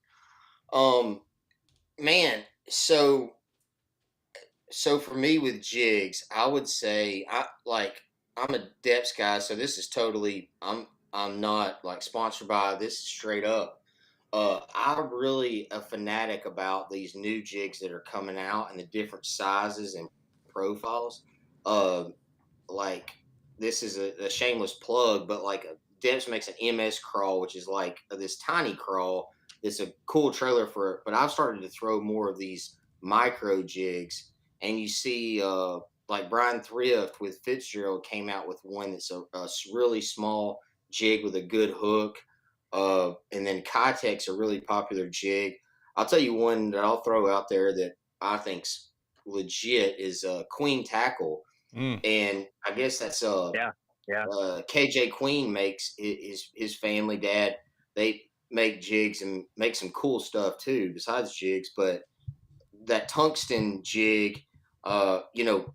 Man, so for me with jigs, I would say I'm a depths guy, so this is totally I'm not like sponsored by this, is straight up. I'm really a fanatic about these new jigs that are coming out and the different sizes and profiles. Like this is a shameless plug, but like Debs makes an MS crawl, which is like this tiny crawl. It's a cool trailer for it, but I've started to throw more of these micro jigs, and you see like Brian Thrift with Fitzgerald came out with one that's a really small jig with a good hook, and then Kitex, a really popular jig. I'll tell you one that I'll throw out there that I think's legit is Queen Tackle, Mm. and I guess that's Yeah. Yeah. KJ Queen makes his family dad. They make jigs and make some cool stuff too, besides jigs. But that tungsten jig, you know,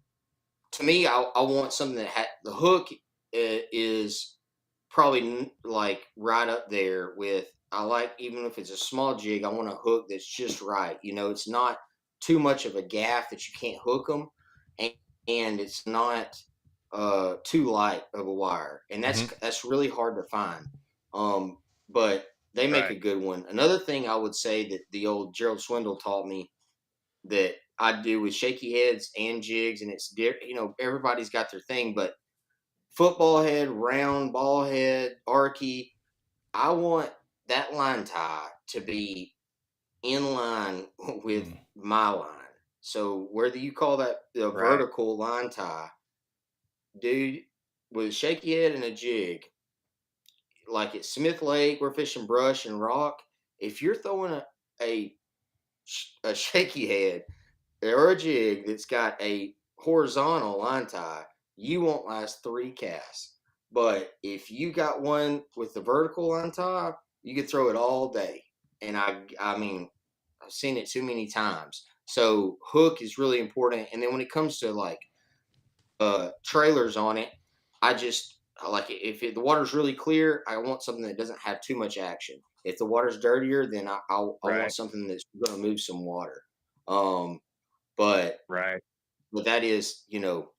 to me, I want something that the hook is probably like right up there with. I like, even if it's a small jig, I want a hook that's just right. You know, it's not too much of a gaff that you can't hook them, and, and it's not too light of a wire, and that's really hard to find. But they make Right. a good one. Another thing I would say that the old Gerald Swindle taught me that I do with shaky heads and jigs, and it's you know, everybody's got their thing, but football head, round ball head, arky, I want that line tie to be in line with my line. So whether you call that the Right. vertical line tie, dude, with a shaky head and a jig, like at Smith Lake, we're fishing brush and rock. If you're throwing a, a shaky head or a jig that's got a horizontal line tie, you won't last 3 casts. But if you got one with the vertical line tie, you could throw it all day. And I mean, I've seen it too many times. So hook is really important. And then when it comes to like trailers on it, I like it. If the water's really clear, I want something that doesn't have too much action. If the water's dirtier, then I want Right. something that's going to move some water. Um, but Right. that is, you know,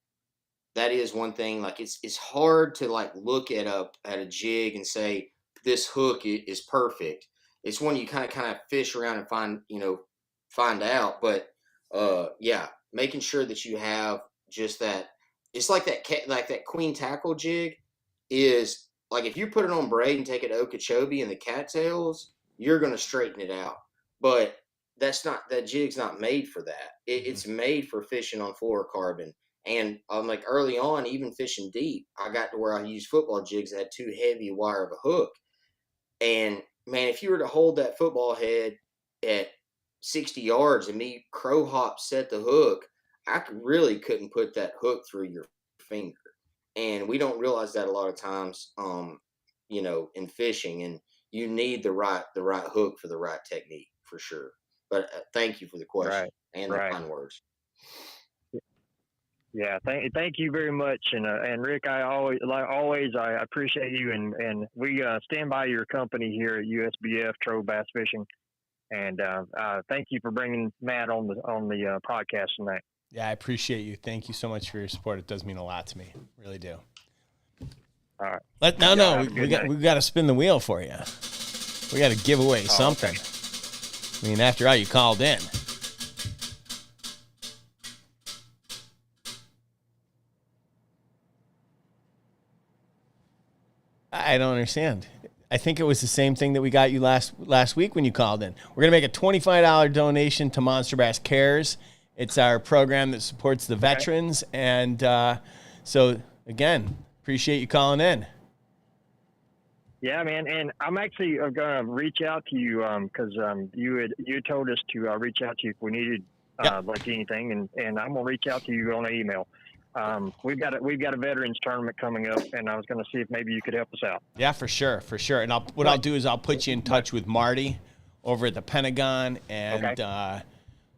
that is one thing. Like it's hard to like look at a jig and say this hook is perfect. It's when you kind of fish around and find out. But yeah, making sure that you have just that. It's like like that queen tackle jig is like if you put it on braid and take it to Okeechobee and the cattails, you're gonna straighten it out. But that jig's not made for that. It's made for fishing on fluorocarbon. And like early on, even fishing deep, I got to where I used football jigs that had too heavy a wire of a hook. And man, if you were to hold that football head at 60 yards and me crow hop set the hook, really couldn't put that hook through your finger. And we don't realize that a lot of times, you know, in fishing. And you need the right hook for the right technique for sure. But thank you for the question Right. and the Right. kind words. Yeah, thank you very much, and Rick, I appreciate you, and we stand by your company here at USBF Trove Bass Fishing, and thank you for bringing Matt on the podcast tonight. Yeah, I appreciate you. Thank you so much for your support. It does mean a lot to me. Really do. All right. We got to spin the wheel for you. We got to give away something. Okay. I mean, after all, you called in. I don't understand. I think it was the same thing that we got you last week when you called in. We're going to make a $25 donation to Monster Bass Cares. It's our program that supports the veterans. And so, again, appreciate you calling in. Yeah, man, and I'm actually going to reach out to you because you told us to reach out to you if we needed like anything, and I'm going to reach out to you on an email. We've got a veterans tournament coming up, and I was going to see if maybe you could help us out. Yeah, for sure. And I'll do is I'll put you in touch with Marty over at the Pentagon, and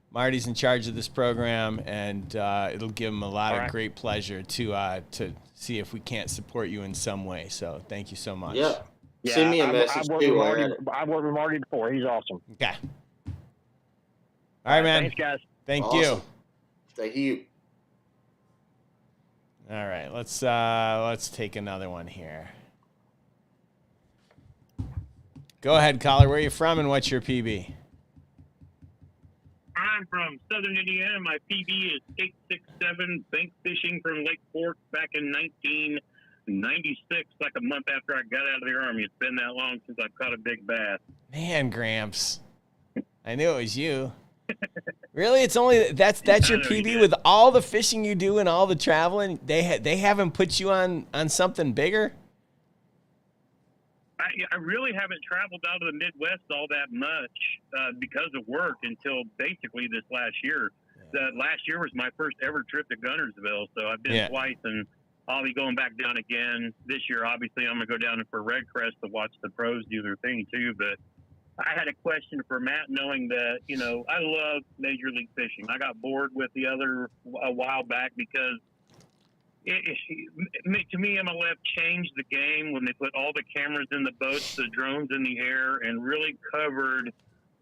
Marty's in charge of this program, and it'll give him a lot of great pleasure to see if we can't support you in some way. So thank you so much. Yeah. Send me a message too. I've worked with Marty before. He's awesome. Okay. All right, man. Thanks, guys. Thank you. Thank you. All right, let's take another one here. Go ahead, caller. Where are you from, and what's your PB? I'm from Southern Indiana. My PB is 867. Bank fishing from Lake Fork back in '96, like a month after I got out of the Army. It's been that long since I've caught a big bass. Man, Gramps, I knew it was you. Really? It's only that's your PB with all the fishing you do and all the traveling. They haven't put you on something bigger. I really haven't traveled out of the Midwest all that much because of work until basically this last year. Last year was my first ever trip to Gunnersville, so I've been twice, and I'll be going back down again this year. Obviously, I'm going to go down for Red Crest to watch the pros do their thing too, but I had a question for Matt, knowing that, I love Major League Fishing. I got bored with the other a while back because to me, MLF changed the game when they put all the cameras in the boats, the drones in the air, and really covered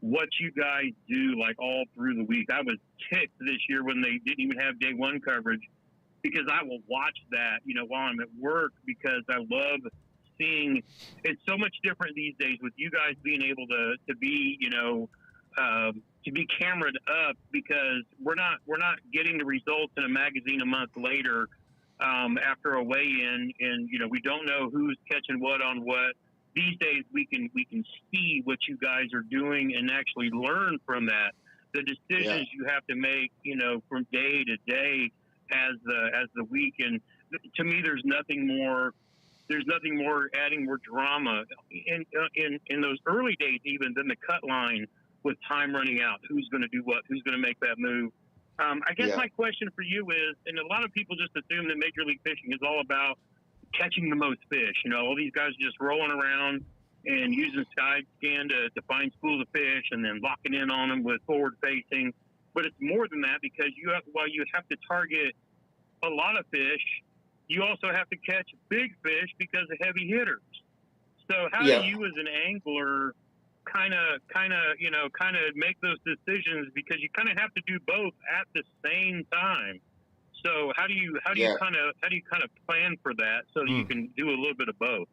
what you guys do like all through the week. I was ticked this year when they didn't even have day one coverage, because I will watch that, while I'm at work, because I love seeing. It's so much different these days with you guys being able to be, to be camered up, because we're not getting the results in a magazine a month later after a weigh-in, and we don't know who's catching what on what. These days we can see what you guys are doing and actually learn from that. The decisions you have to make, from day to day as the week. And to me, there's nothing more adding more drama in those early days even than the cut line with time running out. Who's going to do what? Who's going to make that move? I guess my question for you is, and a lot of people just assume that Major League Fishing is all about catching the most fish. All these guys are just rolling around and using side scan to find schools of fish and then locking in on them with forward facing. But it's more than that, because while you have to target a lot of fish, you also have to catch big fish because of heavy hitters. So how do you as an angler kind of make those decisions, because you kind of have to do both at the same time? So how do you kind of plan for that so that you can do a little bit of both?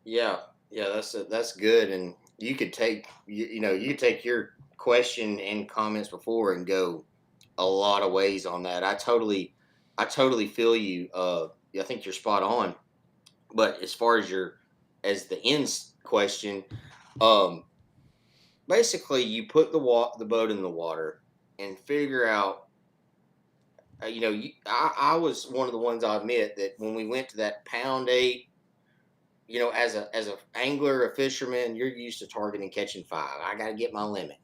Yeah, that's good. And you could take you could take your question and comments before and go a lot of ways on that. I totally feel you. I think you're spot on. But as far as the ends question, basically you put the boat in the water and figure out. I was one of the ones, I admit, that when we went to that pound 8, as a angler, a fisherman, you're used to targeting catching 5. I got to get my limit.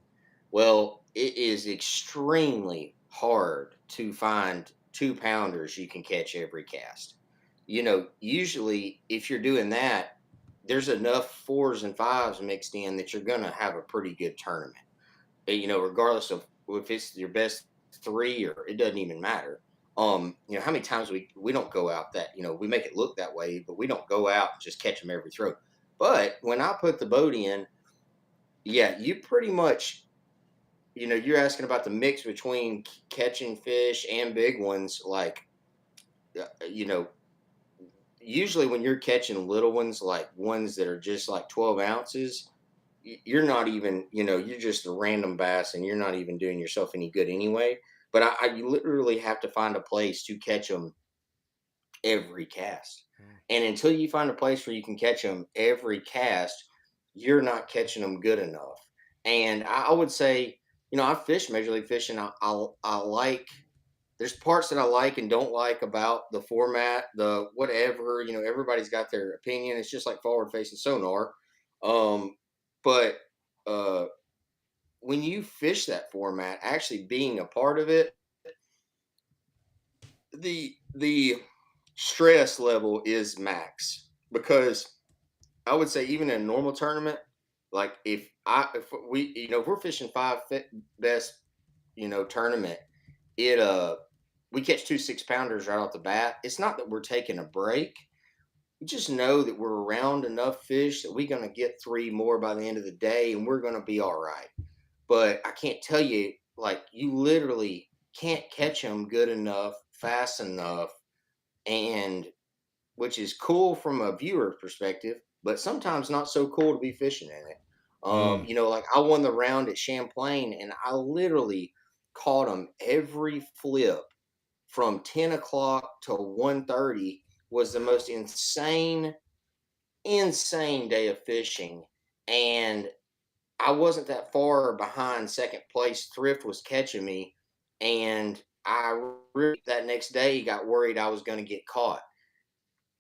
Well, it is extremely hard to find 2-pounders you can catch every cast. Usually if you're doing that, there's enough 4s and 5s mixed in that you're going to have a pretty good tournament. Regardless of if it's your best 3, or it doesn't even matter. How many times we don't go out that, we make it look that way, but we don't go out and just catch them every throw. But when I put the boat in, you pretty much, you're asking about the mix between catching fish and big ones. Like, usually when you're catching little ones, like ones that are just like 12 ounces, you're not even, you're just a random bass, and you're not even doing yourself any good anyway. But you literally have to find a place to catch them every cast. And until you find a place where you can catch them every cast, you're not catching them good enough. And I would say, I fish Major League Fishing. I like, there's parts that I like and don't like about the format, the whatever, everybody's got their opinion. It's just like forward facing sonar. But when you fish that format, actually being a part of it, the stress level is max, because I would say even in a normal tournament, like if we, if we're fishing 5 best, tournament, we catch 2 6-pounders right off the bat. It's not that we're taking a break. We just know that we're around enough fish that we're going to get 3 more by the end of the day, and we're going to be all right. But I can't tell you, like, you literally can't catch them good enough, fast enough, and which is cool from a viewer perspective, but sometimes not so cool to be fishing in it. Like I won the round at Champlain, and I literally caught them every flip from 10 o'clock to 1:30, was the most insane day of fishing. And I wasn't that far behind second place. Thrift was catching me. And I really, that next day, got worried I was going to get caught.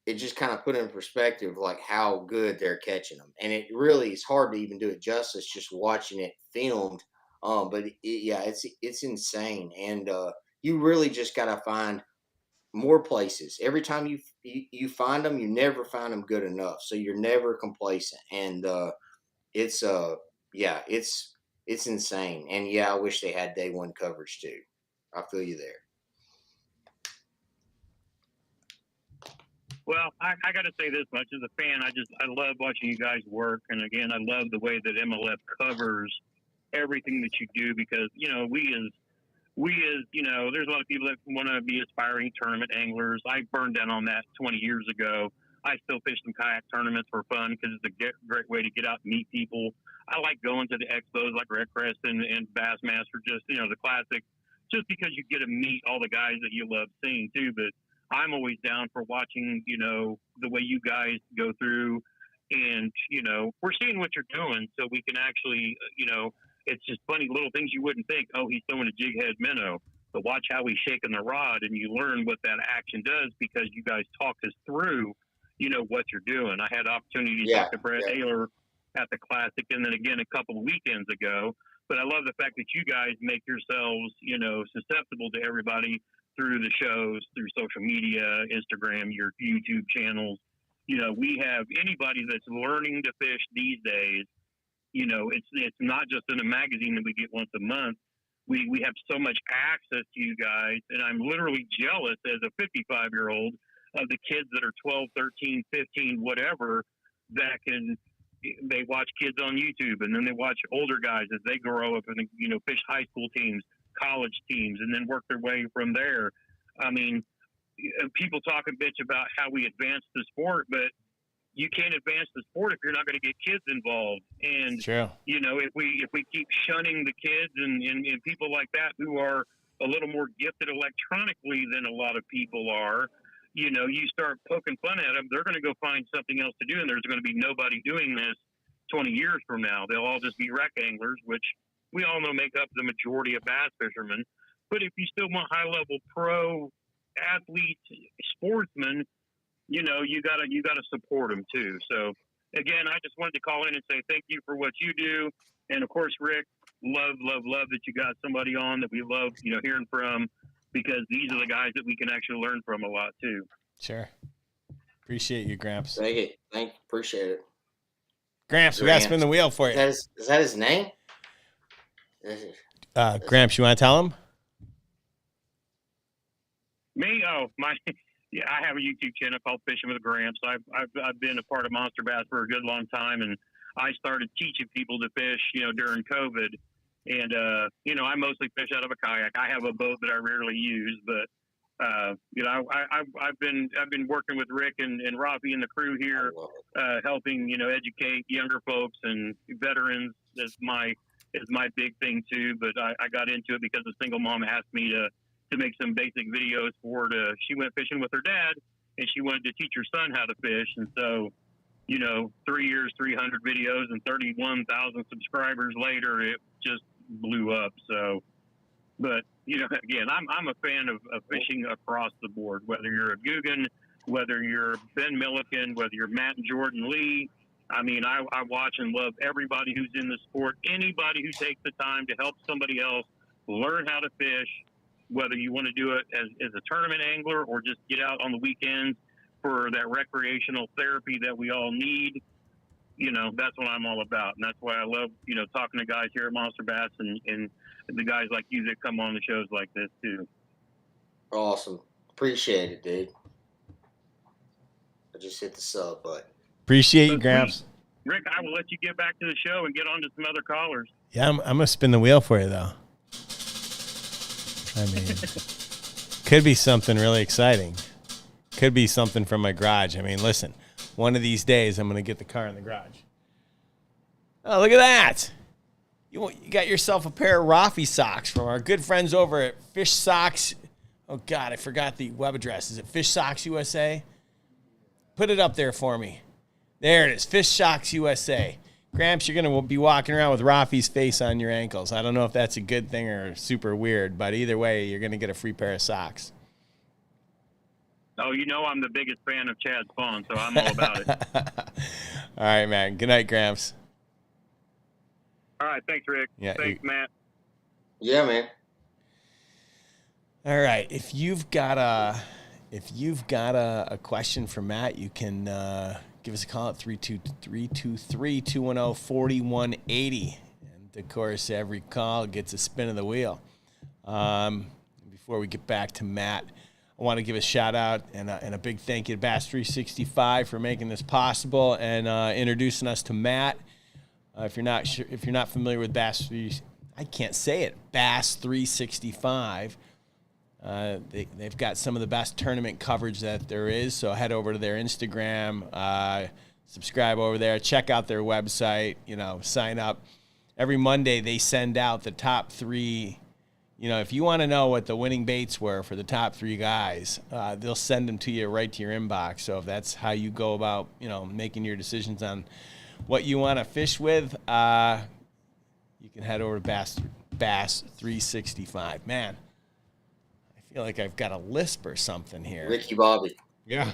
It just kind of put in perspective like how good they're catching them, and it really is hard to even do it justice just watching it filmed. But yeah, it's insane, and you really just gotta find more places. Every time you find them, you never find them good enough, so you're never complacent, and it's yeah, it's insane, and yeah, I wish they had day one coverage too. I feel you there. Well, I got to say this much as a fan, I love watching you guys work, and again, I love the way that MLF covers everything that you do because there's a lot of people that want to be aspiring tournament anglers. I burned down on that 20 years ago. I still fish some kayak tournaments for fun because it's a great way to get out and meet people. I like going to the expos like Red Crest and Bassmaster, just the classic, just because you get to meet all the guys that you love seeing too. But I'm always down for watching, the way you guys go through, and we're seeing what you're doing, so we can actually, it's just funny little things you wouldn't think. Oh, he's throwing a jig head minnow, but watch how he's shaking the rod, and you learn what that action does because you guys talked us through, what you're doing. I had the opportunity to talk to Brett Ayler at the Classic, and then again a couple of weekends ago. But I love the fact that you guys make yourselves, susceptible to everybody through the shows, through social media, Instagram, your YouTube channels. We have anybody that's learning to fish these days. It's not just in a magazine that we get once a month. We have so much access to you guys, and I'm literally jealous as a 55-year-old of the kids that are 12, 13, 15, whatever, that they watch kids on YouTube, and then they watch older guys as they grow up and, fish high school teams, college teams, and then work their way from there. I mean, people talk a bitch about how we advance the sport, but you can't advance the sport if you're not going to get kids involved. And True. If we keep shunning the kids and people like that who are a little more gifted electronically than a lot of people are, you start poking fun at them, they're going to go find something else to do, and there's going to be nobody doing this 20 years from now. They'll all just be wreck anglers, which we all know make up the majority of bass fishermen. But if you still want high-level pro athletes, sportsmen, you gotta support them too. So again, I just wanted to call in and say thank you for what you do, and of course, Rick, love that you got somebody on that we love, hearing from, because these are the guys that we can actually learn from a lot too. Sure. Appreciate you, Gramps. Thank you. Appreciate it. Gramps, we got to spin the wheel for you. Is that his name? Gramps, you want to tell him? Me? Oh, yeah, I have a YouTube channel called Fishing with Gramps. I've been a part of Monster Bass for a good long time, and I started teaching people to fish, during COVID. And I mostly fish out of a kayak. I have a boat that I rarely use, but I've been working with Rick and Raphie and the crew here, helping educate younger folks and veterans is my big thing too. But I got into it because a single mom asked me to make some basic videos for her to. She went fishing with her dad, and she wanted to teach her son how to fish, and so 3 years, 300 videos, and 31,000 subscribers later, it just blew up. So, but again, I'm a fan of fishing across the board, whether you're a Guggen, whether you're Ben Milliken, whether you're Matt and Jordan Lee. I mean, I watch and love everybody who's in the sport. Anybody who takes the time to help somebody else learn how to fish, whether you want to do it as a tournament angler or just get out on the weekends for that recreational therapy that we all need. That's what I'm all about. And that's why I love, talking to guys here at Monster Bass and the guys like you that come on the shows like this too. Awesome. Appreciate it, dude. I just hit the sub button. Appreciate you, Gramps. Rick, I will let you get back to the show and get on to some other callers. Yeah, I'm going to spin the wheel for you, though. I mean, could be something really exciting. Could be something from my garage. I mean, listen, one of these days I'm going to get the car in the garage. Oh, look at that. You got yourself a pair of Raphie socks from our good friends over at Fish Socks. Oh, God, I forgot the web address. Is it Fish Socks USA? Put it up there for me. There it is. Fish Shocks USA. Gramps, you're going to be walking around with Raphie's face on your ankles. I don't know if that's a good thing or super weird, but either way, you're going to get a free pair of socks. Oh, you know I'm the biggest fan of Chad's phone, so I'm all about it. All right, man. Good night, Gramps. All right, thanks, Rick. Yeah, Thanks, Matt. Yeah, man. All right. If you've got a question for Matt, you can give us a call at 323-210-4180. And of course, every call gets a spin of the wheel. Before we get back to Matt, I want to give a shout out and a big thank you to Bass 365 for making this possible and introducing us to Matt. If you're not familiar with Bass 365, they've got some of the best tournament coverage that there is. So head over to their Instagram, subscribe over there, check out their website. Sign up. Every Monday they send out the top 3. If you want to know what the winning baits were for the top 3 guys, they'll send them to you right to your inbox. So if that's how you go about, making your decisions on what you want to fish with, you can head over to Bass 365. Man, I feel like I've got a lisp or something here. Ricky Bobby. Yeah.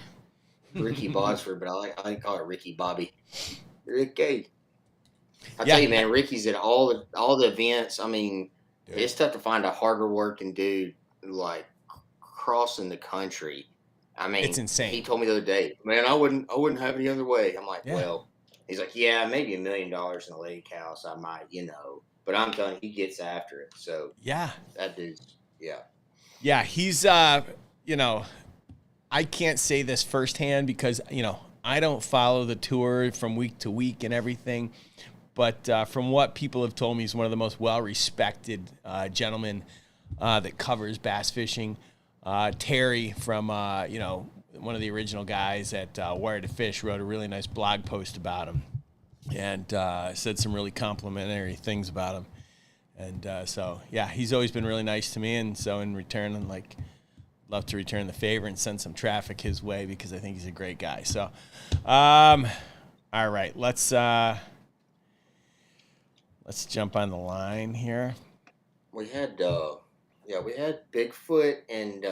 Ricky Bosford, but I like to call it Ricky Bobby. Ricky. I tell you, man, Ricky's at all the events. I mean, it's tough to find a harder working dude like crossing the country. I mean, it's insane. He told me the other day, man, I wouldn't have any other way. I'm like, well, he's like, yeah, maybe $1 million in a lake house, I might, but I'm telling you, he gets after it. So yeah, that dude's he's I can't say this firsthand because I don't follow the tour from week to week and everything. But from what people have told me, he's one of the most well-respected gentlemen that covers bass fishing. Terry from, one of the original guys at Wire to Fish wrote a really nice blog post about him and said some really complimentary things about him. And he's always been really nice to me. And so in return, I'm love to return the favor and send some traffic his way because I think he's a great guy. So, all right, let's jump on the line here. We had Bigfoot and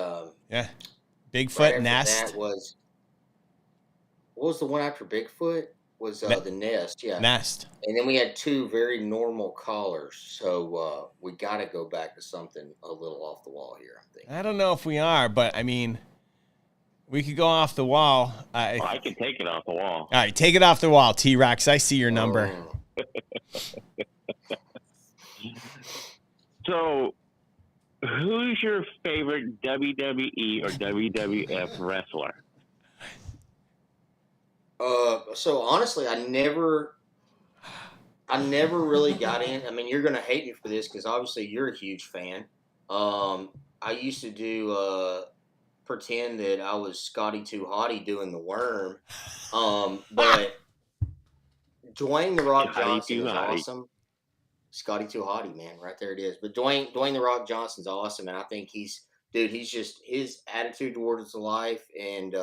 Bigfoot right Nest. That was what was the one after Bigfoot? Was the Nest, Nest. And then we had 2 very normal callers. So we got to go back to something a little off the wall here, I think. I don't know if we are, but I mean, we could go off the wall. I can take it off the wall. All right, take it off the wall, T-Rex. I see your number. So, who's your favorite WWE or WWF wrestler? So honestly, I never really got in. I mean, you're gonna hate me for this because obviously you're a huge fan. I used to do pretend that I was Scotty Too Hottie doing the worm. But Dwayne The Rock Johnson is awesome. Scotty Too Hottie, man, right there it is. But Dwayne The Rock Johnson's awesome, and I think he's just his attitude towards life and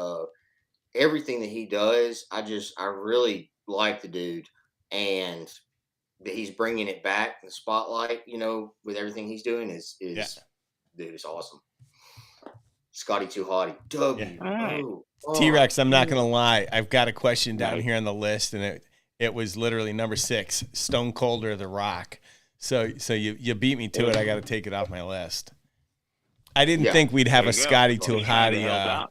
everything that he does. I really like the dude, and that he's bringing it back in the spotlight. With everything he's doing is dude, it's awesome. Scotty Too Hottie. T-Rex, I'm not gonna lie. I've got a question down here on the list, and it was literally number 6, Stone Cold or The Rock. So you beat me to it. I got to take it off my list. I didn't think we'd have a Scotty Too Hottie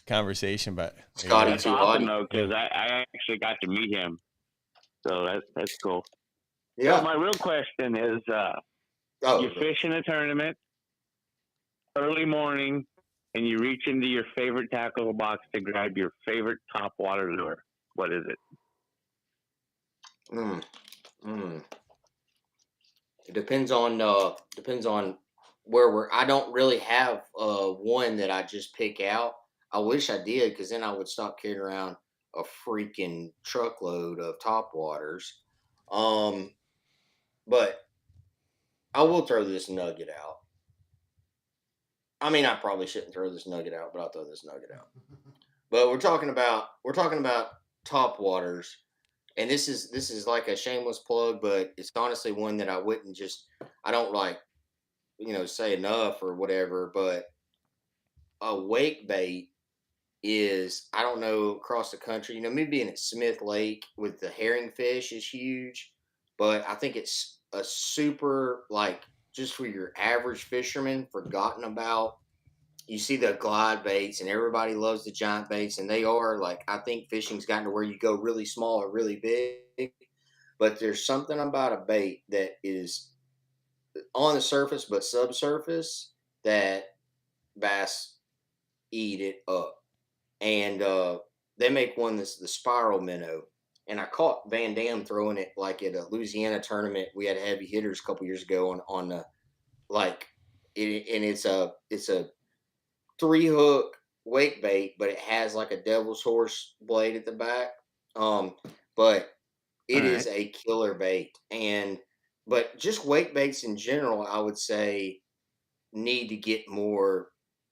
conversation, but Scotty Too Hottie, because I actually got to meet him, so that's cool. Yeah. So my real question is, you fish in a tournament early morning, and you reach into your favorite tackle box to grab your favorite top water lure. What is it? It depends on where I don't really have one that I just pick out. I wish I did, because then I would stop carrying around a freaking truckload of top waters. But I will throw this nugget out. I mean, I probably shouldn't throw this nugget out, but I'll throw this nugget out. But we're talking about top waters, and this is like a shameless plug, but it's honestly one that I don't like say enough or whatever. But a wake bait is, I don't know, across the country. Me being at Smith Lake with the herring fish is huge, but I think it's a super, like, just for your average fisherman, forgotten about. You see the glide baits, and everybody loves the giant baits, and they are, like, I think fishing's gotten to where you go really small or really big, but there's something about a bait that is on the surface but subsurface that bass eat it up. And they make one that's the spiral minnow. And I caught Van Dam throwing it like at a Louisiana tournament. We had heavy hitters a couple years ago on the, like, and it's a 3 hook wake bait, but it has like a devil's horse blade at the back. But All it right. is a killer bait. But just wake baits in general, I would say, need to get more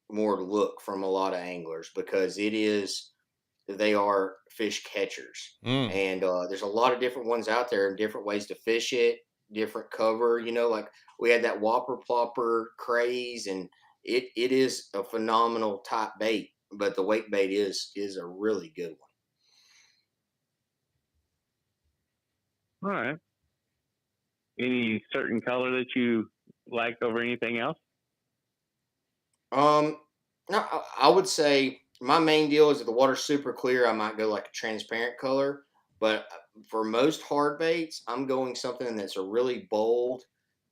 look from a lot of anglers, because they are fish catchers. Mm. And there's a lot of different ones out there and different ways to fish it, different cover. Like we had that whopper plopper craze, and it is a phenomenal type bait, but the wake bait is a really good All right. Any certain color that you like over anything else? one. No, I would say my main deal is if the water's super clear, I might go like a transparent color. But for most hard baits, I'm going something that's a really bold,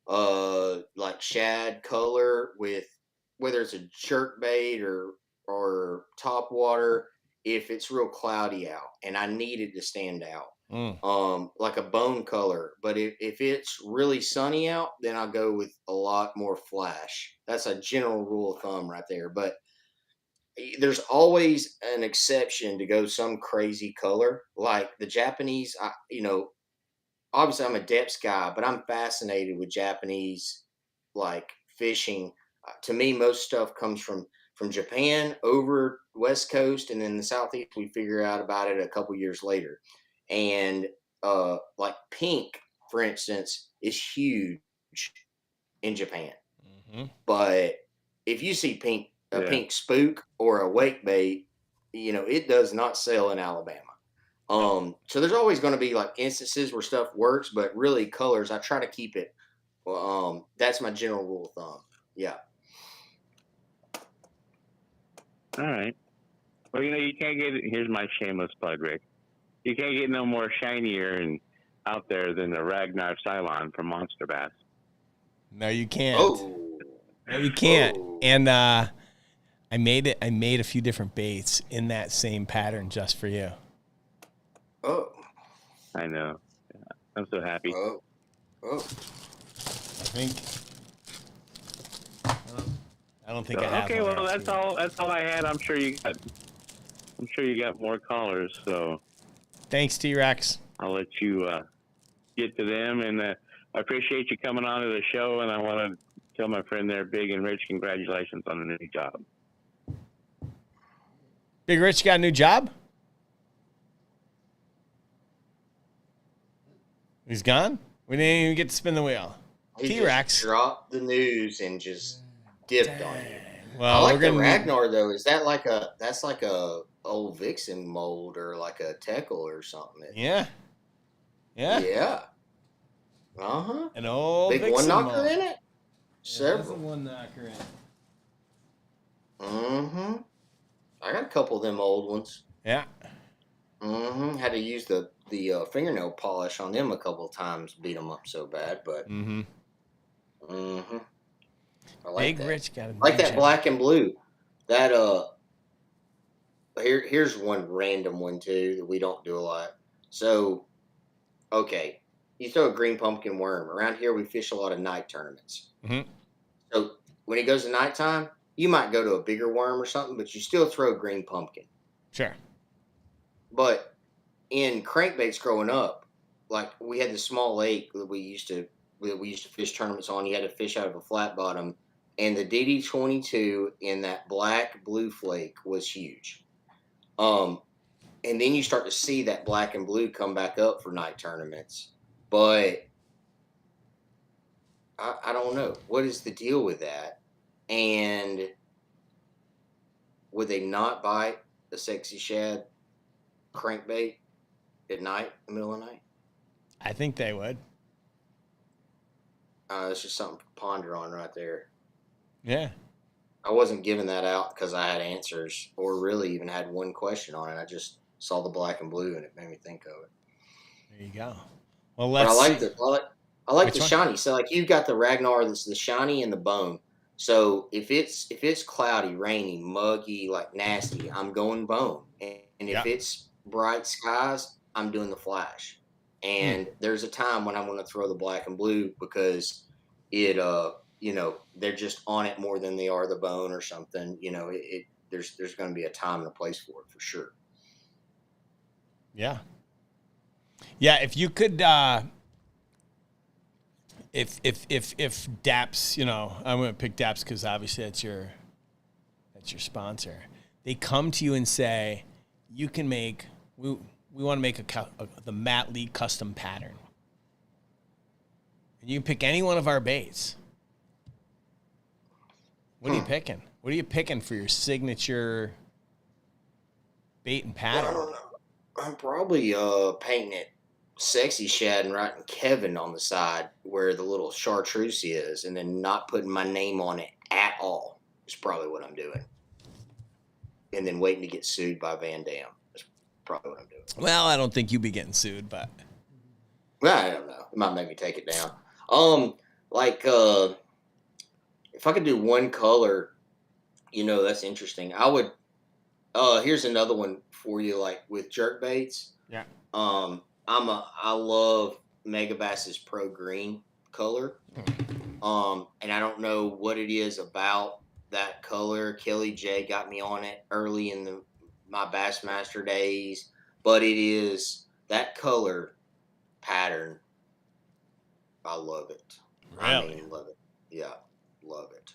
like shad color, with whether it's a jerk bait or top water. If it's real cloudy out and I need it to stand out, Mm. like a bone color. But if it's really sunny out, then I'll go with a lot more flash. That's a general rule of thumb right there. But there's always an exception to go some crazy color, like the Japanese. Obviously I'm a depths guy, but I'm fascinated with Japanese, like, fishing. To me, most stuff comes from Japan over West Coast, and then the Southeast we figure out about it a couple years later. And like pink, for instance, is huge in Japan. Mm-hmm. But if you see a Yeah. pink spook or a wake bait, it does not sell in Alabama. So there's always going to be like instances where stuff works, but really colors, I try to keep it. That's my general rule of thumb. Yeah. All right. Well, you can't get it. Here's my shameless plug, Rick. You can't get no more shinier and out there than the Ragnar Cylon from Monster Bass. No, you can't. Oh. No, you can't. Oh. And I made a few different baits in that same pattern just for you. Oh. I know. I'm so happy. Oh. Oh. I think. I don't think I have. Okay, one well, else that's either. all. That's all I had. I'm sure you got more callers, so Thanks, T-Rex. I'll let you get to them. And I appreciate you coming on to the show. And I want to tell my friend there, Big and Rich, congratulations on the new job. Big Rich got a new job? He's gone? We didn't even get to spin the wheel. He T-Rex. just dropped the news and just dipped on you. Well, I like we're the gonna Ragnar though. That's like a old Vixen mold or like a Teckle or something? Yeah. Yeah. Yeah. Uh-huh. An old Big Vixen one knocker mold. in it? Several. one knocker in. Mm-hmm. I got a couple of them old ones. Yeah. Mm-hmm. Had to use the fingernail polish on them a couple of times, beat them up so bad, but Mm-hmm. mm-hmm. I like Big that. Rich got a Like new that job. black and blue. That here's one random one too that we don't do a lot. So, okay, you throw a green pumpkin worm around here. We fish a lot of night tournaments. Mhm. So when it goes to nighttime, you might go to a bigger worm or something, but you still throw green pumpkin. Sure. But in crankbaits growing up, like we had the small lake that we used to fish tournaments on. You had to fish out of a flat bottom, and the DD22 in that black blue flake was huge. And then you start to see that black and blue come back up for night tournaments. But I don't know. What is the deal with that? And would they not bite the sexy shad crankbait at night, in the middle of the night? I think they would. That's just something to ponder on right there. Yeah. I wasn't giving that out because I had answers or really even had one question on it. I just saw the black and blue and it made me think of it. There you go. Well, But let's I like see. I like Which the one? shiny. So like you've got the Ragnar that's the shiny and the bone. So if it's cloudy, rainy, muggy, like nasty, I'm going bone. And if Yeah. it's bright skies, I'm doing the flash. And there's a time when I'm going to throw the black and blue because it they're just on it more than they are the bone or something. There's going to be a time and a place for it for sure. Yeah. Yeah, if you could if DAPS, I'm going to pick DAPS because obviously that's your sponsor. They come to you and say, you can make we want to make the Matt Lee custom pattern. And you can pick any one of our baits. What are you picking? What are you picking for your signature bait and I pattern? don't know. I'm probably painting it sexy shad and writing Kevin on the side where the little chartreuse is, and then not putting my name on it at all. Is probably what I'm doing. And then waiting to get sued by Van Dam. That's probably what I'm doing. Well, I don't think you'd be getting sued, but Well, I don't know. It might make me take it down. If I could do one color, that's interesting. I would. Here's another one for you, like with jerk baits. yeah. I love Megabass's Pro Green color. And I don't know what it is about that color. Kelly J got me on it early in my Bassmaster days, but it is that color pattern. I love it. Really? I mean, love it. Yeah, love it.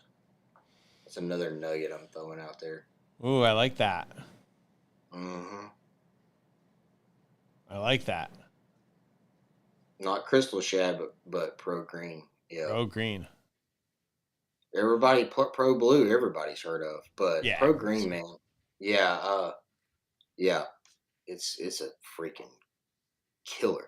That's another nugget I'm throwing out there. Ooh, I like that. Mm-hmm. I like that. Not crystal shad, but pro green. Yeah. Pro green. Everybody pro blue. Everybody's heard of, but Yeah, pro green, man. Yeah. Yeah. It's a freaking killer.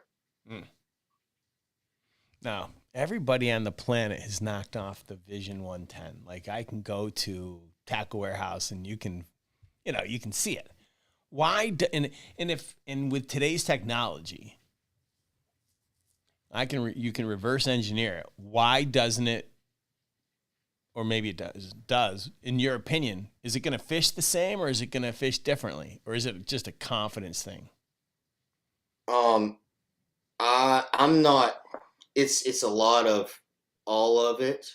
Now, everybody on the planet has knocked off the Vision 110. Like I can go to Tackle Warehouse and you can see it. Why? And with today's technology, you can reverse engineer it. Why doesn't it? Or maybe it does. In your opinion, is it going to fish the same, or is it going to fish differently, or is it just a confidence thing? I'm not. It's a lot of all of it.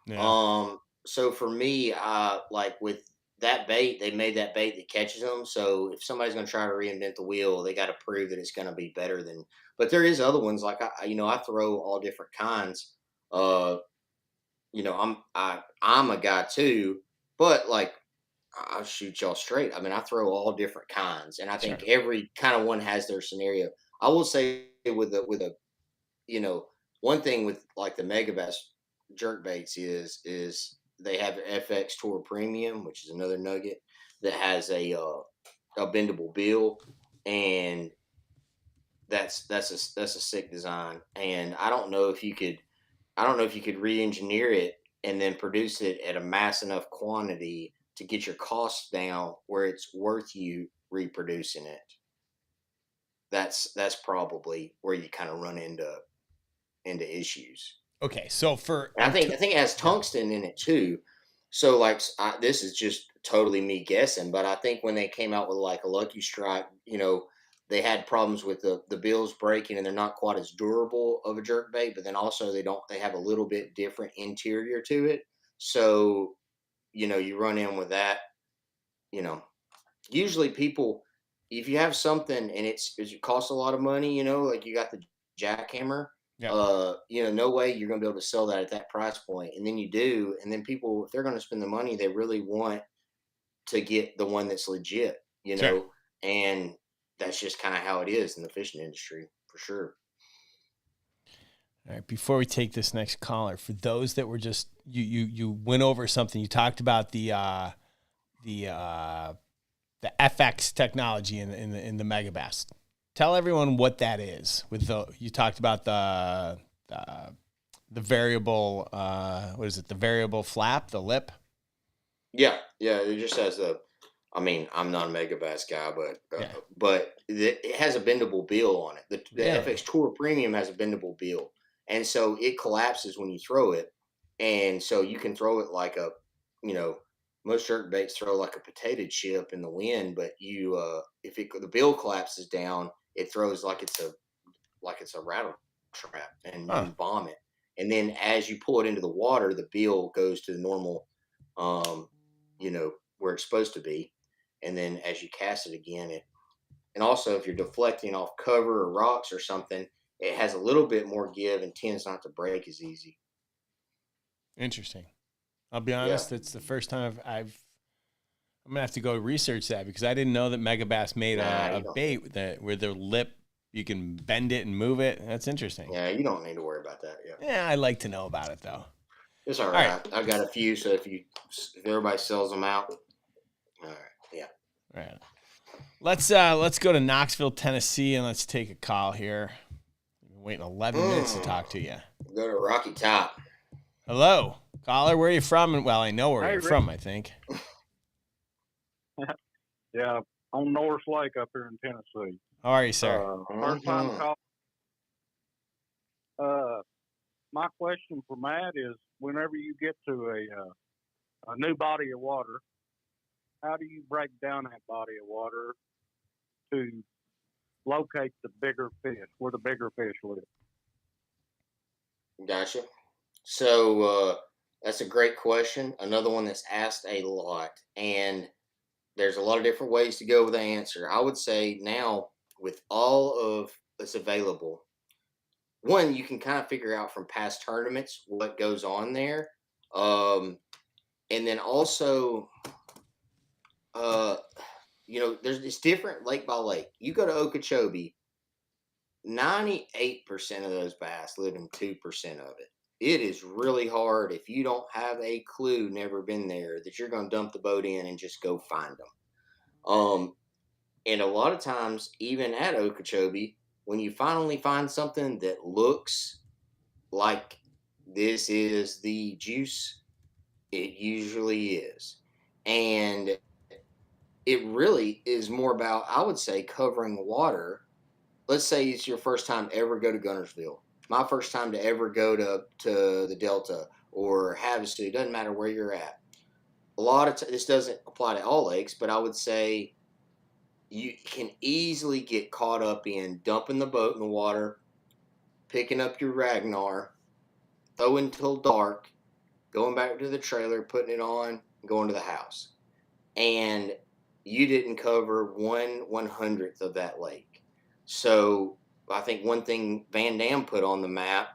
Yeah. So for me, like with that bait, they made that bait that catches them. So if somebody's going to try to reinvent the wheel, they got to prove that it's going to be better than. But there is other ones like I throw all different kinds. I'm a guy too, but like I'll shoot y'all straight. I mean, I throw all different kinds, and I think every kind of one has their scenario. I will say with a one thing with like the Megabass jerk baits is they have FX Tour Premium, which is another nugget that has a bendable bill, and that's a sick design. And I don't know if you could re-engineer it and then produce it at a mass enough quantity to get your costs down where it's worth you reproducing it. That's probably where you kind of run into issues. Okay, so I think it has tungsten in it too. So like this is just totally me guessing, but I think when they came out with like a Lucky Strike, they had problems with the bills breaking and they're not quite as durable of a jerk bait, but then also they have a little bit different interior to it. So, you run in with that, usually people, if you have something and it costs a lot of money, like you got the jackhammer, no way you're going to be able to sell that at that price point. And then you do. And then people, if they're going to spend the money, they really want to get the one that's legit, Sure. And that's just kind of how it is in the fishing industry, for sure. All right. Before we take this next caller, for those that were just you went over something. You talked about the FX technology in the Megabass. Tell everyone what that is. You talked about the variable. What is it? The variable flap, the lip. Yeah. It just has I mean, I'm not a Megabass guy, but it has a bendable bill on it. The FX Tour Premium has a bendable bill, and so it collapses when you throw it, and so you can throw it like most jerk baits throw like a potato chip in the wind, but if the bill collapses down, it throws like it's a rattle trap, and you bomb it. And then as you pull it into the water, the bill goes to the normal, where it's supposed to be. And then as you cast it again, and also if you're deflecting off cover or rocks or something, it has a little bit more give and tends not to break as easy. Interesting. I'll be honest, it's the first time I'm gonna have to go research that, because I didn't know that Megabass made a bait where their lip, you can bend it and move it. That's interesting. Yeah, you don't need to worry about that. Yeah, I like to know about it though. It's all right. I've got a few, so if everybody sells them out, all right. Yeah. All right. Let's go to Knoxville, Tennessee, and let's take a call here. I've been waiting 11 minutes to talk to you. Go to Rocky Top. Hello, caller. Where are you from? Well, I know where you're from, I think. Yeah, on North Lake up here in Tennessee. How are you, sir? First time call. My question for Matt is: whenever you get to a new body of water, how do you break down that body of water to locate the bigger fish, where the bigger fish live? Gotcha. So that's a great question. Another one that's asked a lot, and there's a lot of different ways to go with the answer. I would say now, with all of that's available, one, you can kind of figure out from past tournaments what goes on there. And then also, it's different lake by lake. You go to Okeechobee, 98% of those bass live in 2% of it. It is really hard, if you don't have a clue, never been there, that you're going to dump the boat in and just go find them. And a lot of times, even at Okeechobee, when you finally find something that looks like this is the juice, it usually is. And it really is more about, I would say, covering water. Let's say it's your first time ever go to Guntersville. My first time to ever go to the Delta or Havasu, doesn't matter where you're at. A lot of this doesn't apply to all lakes, but I would say you can easily get caught up in dumping the boat in the water, picking up your Ragnar, throwing till dark, going back to the trailer, putting it on, going to the house. And you didn't cover 1/100th of that lake. So I think one thing Van Dam put on the map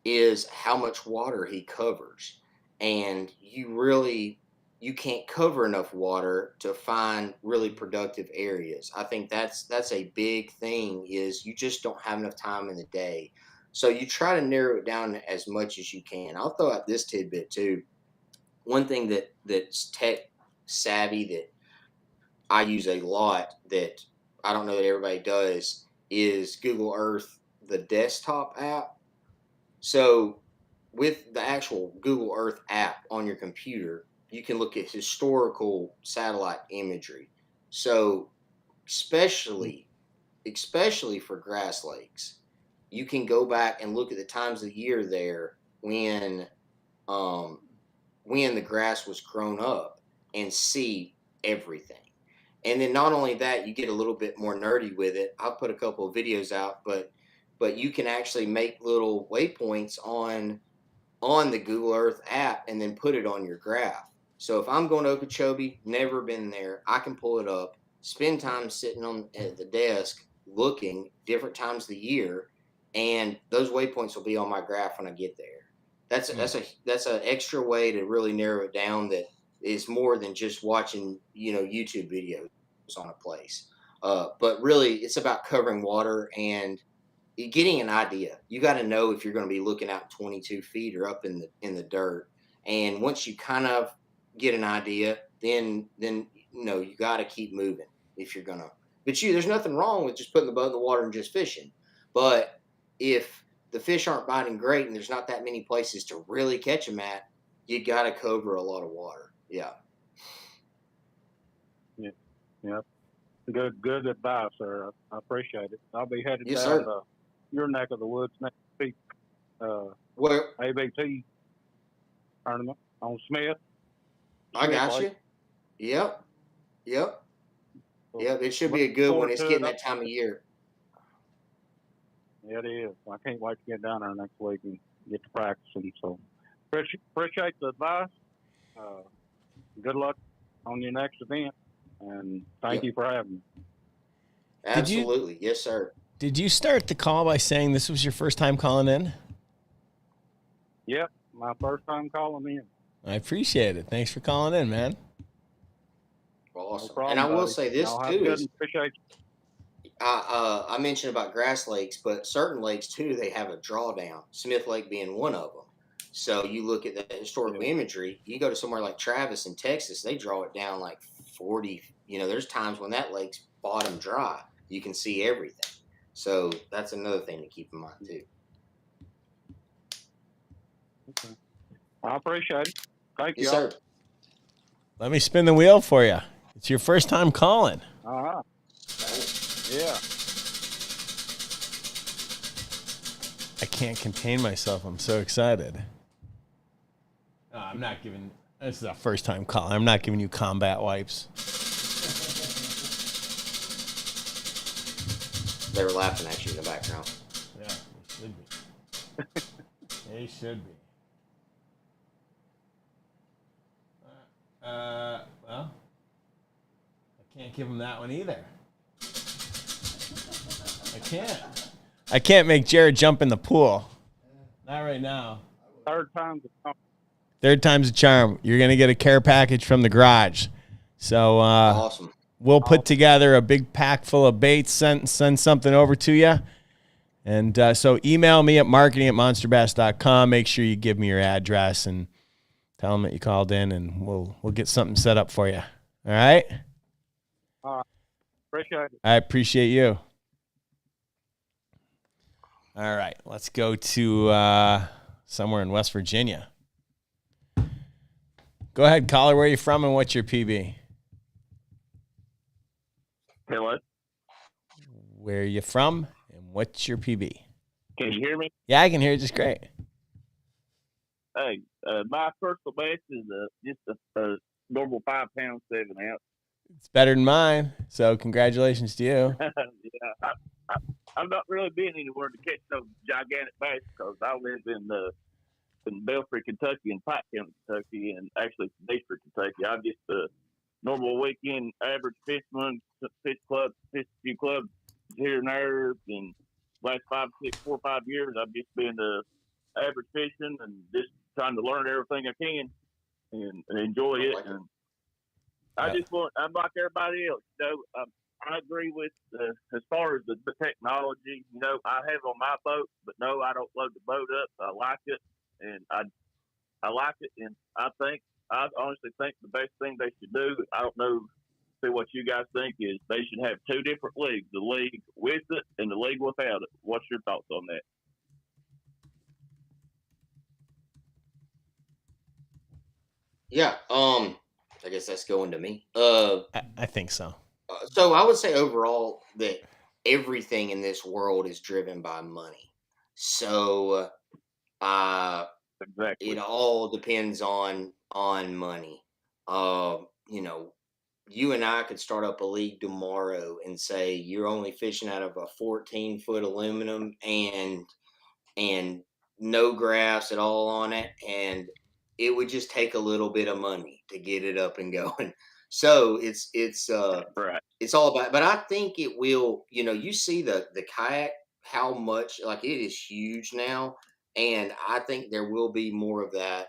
is how much water he covers. And you can't cover enough water to find really productive areas. I think that's a big thing, is you just don't have enough time in the day. So you try to narrow it down as much as you can. I'll throw out this tidbit too. One thing that's tech savvy that I use a lot, that I don't know that everybody does, is Google Earth, the desktop app. So with the actual Google Earth app on your computer, you can look at historical satellite imagery. So especially for grass lakes, you can go back and look at the times of the year there when the grass was grown up and see everything. And then not only that, you get a little bit more nerdy with it. I'll put a couple of videos out, but you can actually make little waypoints on the Google Earth app and then put it on your graph. So if I'm going to Okeechobee, never been there, I can pull it up, spend time sitting at the desk looking different times of the year, and those waypoints will be on my graph when I get there. That's an extra way to really narrow it down, that is more than just watching YouTube videos on a place. But really, it's about covering water and getting an idea. You got to know if you're going to be looking out 22 feet or up in the dirt. And once you kind of get an idea, then you got to keep moving if you're gonna. But there's nothing wrong with just putting the boat in the water and just fishing. But if the fish aren't biting great and there's not that many places to really catch them at, you got to cover a lot of water. Yeah. Yeah. Good advice, sir. I appreciate it. I'll be headed Yes, down sir. to your neck of the woods next week. Well, ABT tournament on Smith. I got Lake. you. Yep. Yep. So Yep. It should be looking a good one. forward It's to getting it. that time of year. Yeah, it is. I can't wait to get down there next week and get to practicing. So appreciate the advice. Good luck on your next event, and thank you for having me. Absolutely. Yes, sir. Did you start the call by saying this was your first time calling in? Yep, my first time calling in. I appreciate it. Thanks for calling in, man. Awesome. No problem, And I will buddy. say this Y'all have too good is and appreciate you. I mentioned about grass lakes, but certain lakes too, they have a drawdown. Smith Lake being one of them. So you look at the historical imagery. You go to somewhere like Travis in Texas, they draw it down like 40. There's times when that lake's bottom dry. You can see everything. So that's another thing to keep in mind too. Okay. I appreciate it. Thank you. Yes, sir. Let me spin the wheel for you. It's your first time calling. All right. Yeah. I can't contain myself. I'm so excited. I'm not giving. This is a first time call. I'm not giving you combat wipes. They were laughing at you in the background. Yeah, they should be. They should be. Well, I can't give them that one either. I can't. I can't make Jared jump in the pool. Not right now. Third time's a charm. Third time's a charm. You're going to get a care package from the garage. So Awesome. We'll put together a big pack full of baits, send something over to you. And so email me at marketing@monsterbass.com. Make sure you give me your address and tell them that you called in, and we'll get something set up for you. All right? Appreciate it. I appreciate you. All right. Let's go to somewhere in West Virginia. Go ahead, caller. Where are you from and what's your PB? Hey, what? Where are you from and what's your PB? Can you hear me? Yeah, I can hear you just great. Hey, my personal best is just a normal 5 pound 7 ounce. It's better than mine, so congratulations to you. Yeah, I'm not really been anywhere to catch no gigantic bass because I live in Belfry, Kentucky, and Pike County, Kentucky, and actually Detroit, Kentucky. I'm just a normal weekend average fisherman, fish a few clubs here and there. And last 4 or 5 years, I've just been average fishing and just trying to learn everything I can and enjoy it. And I'm like everybody else. I agree with as far as the technology. I have on my boat, but no, I don't load the boat up. I like it, and I like it, and I honestly think the best thing they should do. I don't know. See what you guys think is they should have 2 different leagues: the league with it and the league without it. What's your thoughts on that? Yeah. I guess that's going to me. I think so. So I would say overall that everything in this world is driven by money. So Exactly. it all depends on money. You and I could start up a league tomorrow and say you're only fishing out of a 14-foot aluminum and no grass at all on it, and it would just take a little bit of money to get it up and going. So it's Right. it's all about, but I think it will, you see the kayak, how much, like, it is huge now. And I think there will be more of that.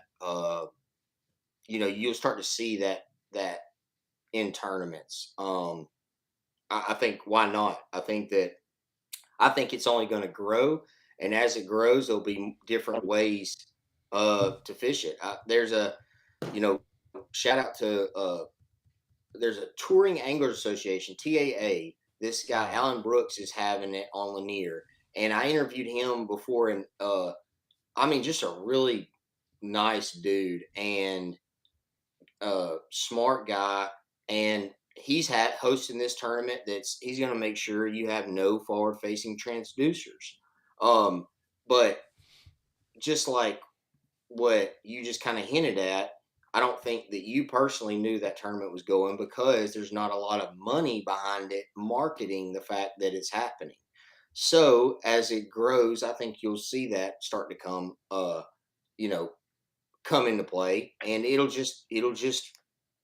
You'll start to see that in tournaments. I think why not? I think it's only going to grow, and as it grows, there'll be different ways to fish it. There's a you know shout out to there's a Touring Anglers Association, TAA. This guy Alan Brooks is having it on Lanier, and I interviewed him before, and I mean, just a really nice dude and smart guy, and he's hosting this tournament. He's going to make sure you have no forward facing transducers. Um, but just like what you just kind of hinted at, I don't think that you personally knew that tournament was going because there's not a lot of money behind it marketing the fact that it's happening. So as it grows, I think you'll see that start to come, you know, come into play, and it'll just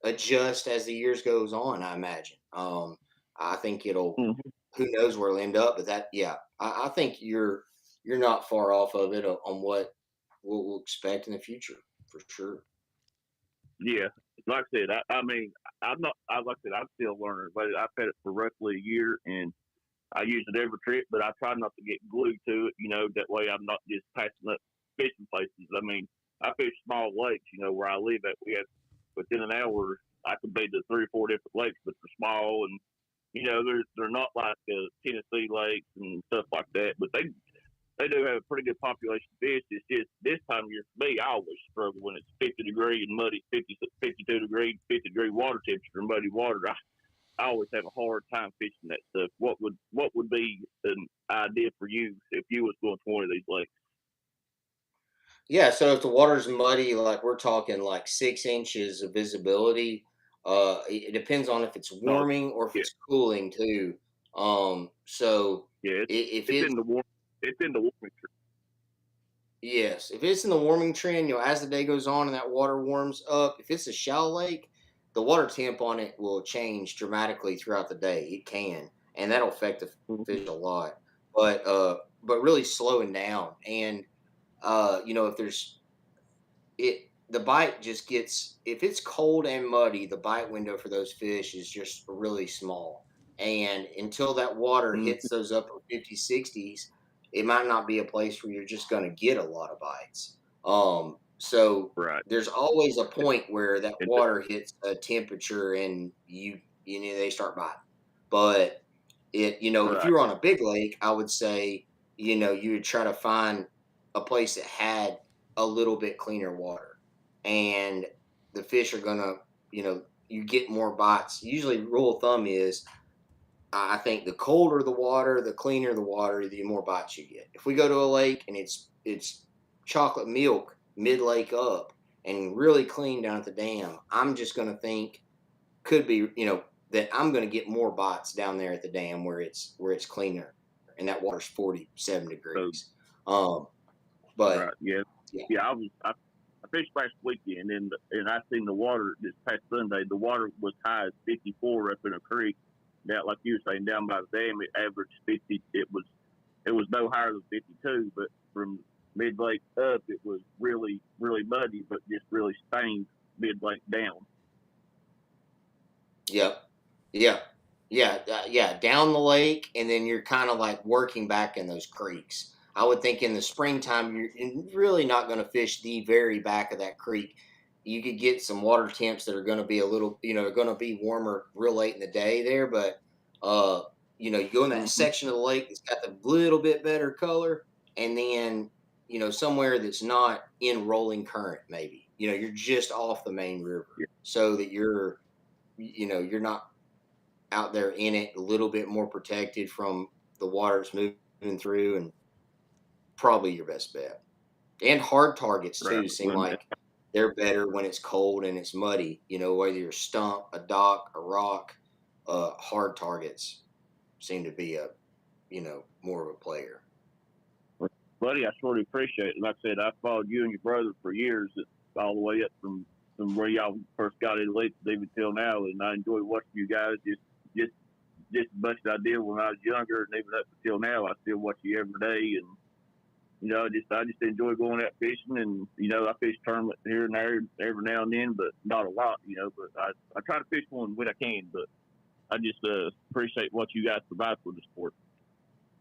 adjust as the years goes on. I imagine. I think it'll. Mhm. Who knows where it'll end up? But yeah, I think you're not far off of it on what we'll expect in the future for sure. Yeah, like I said, I mean, I'm not. I like I said, I'm still learning, but I've had it for roughly a year, and I use it every trip. But I try not to get glued to it. That way I'm not just passing up fishing places. I mean, I fish small lakes. Where I live at, we have within an hour I could be to 3 or 4 different lakes, but they're small, and they're not like Tennessee lakes and stuff like that. But they do have a pretty good population of fish. It's just this time of year for me, I always struggle when it's 50 degree and muddy, 52 degree, 50 degree water temperature and muddy water. I always have a hard time fishing that stuff. What would be an idea for you if you was going to one of these lakes? Yeah, so if the water's muddy, like we're talking like 6 inches of visibility, it depends on if it's No, warming or if yeah, it's cooling too. So yeah, if it's it's in the warm, it's in the warming. yes, if it's in the warming trend, as the day goes on and that water warms up, if it's a shallow lake, the water temp on it will change dramatically throughout the day. It can, and that'll affect the Mhm. fish a lot. But really slowing down, and if there's the bite just gets, if it's cold and muddy, the bite window for those fish is just really small. And until that water hits Mhm. those upper 50s, 60s, it might not be a place where you're just going to get a lot of bites. So Right. there's always a point where that And water hits a temperature and they start biting. But if right. you were on a big lake, I would say, you would try to find a place that had a little bit cleaner water, and the fish are gonna, you get more bites. Usually, rule of thumb is, I think the colder the water, the cleaner the water, the more bites you get. If we go to a lake and it's chocolate milk mid lake up and really clean down at the dam, I'm just gonna think could be, that I'm gonna get more bites down there at the dam where it's cleaner and that water's 47 So degrees. Um, but right. Yeah. yeah, Yeah. I fished last weekend, and I seen the water this past Sunday. The water was high as 54 up in a creek. Now, like you were saying, down by the dam, it averaged 50. It was no higher than 52, but from mid lake up, it was really really muddy, but just really stained mid lake down. yep. Yeah, yeah, down the lake, and then you're kind of like working back in those creeks. I would think in the springtime, you're really not going to fish the very back of that creek. You could get some water temps that are going to be a little, going to be warmer real late in the day there, but uh, you go in that Mm-hmm. section of the lake that's got the little bit better color, and then somewhere that's not in rolling current, maybe you're just off the main river, Yeah. so that you're not out there in it, a little bit more protected from the water it's moving through, and probably your best bet. And hard targets Right. too seem Well, like they're better when it's cold and it's muddy. Whether you're a stump, a dock, a rock, hard targets seem to be more of a player. buddy, I sort of appreciate it. Like I said, I followed you and your brother for years, all the way up from where y'all first got in late even till now, and I enjoy watching you guys just just as much as I did when I was younger, and even up until now, I still watch you every day, and I just enjoy going out fishing, and I fish tournaments here and there every now and then, but not a lot, but I try to fish one when I can, but I just appreciate what you guys provide for the sport.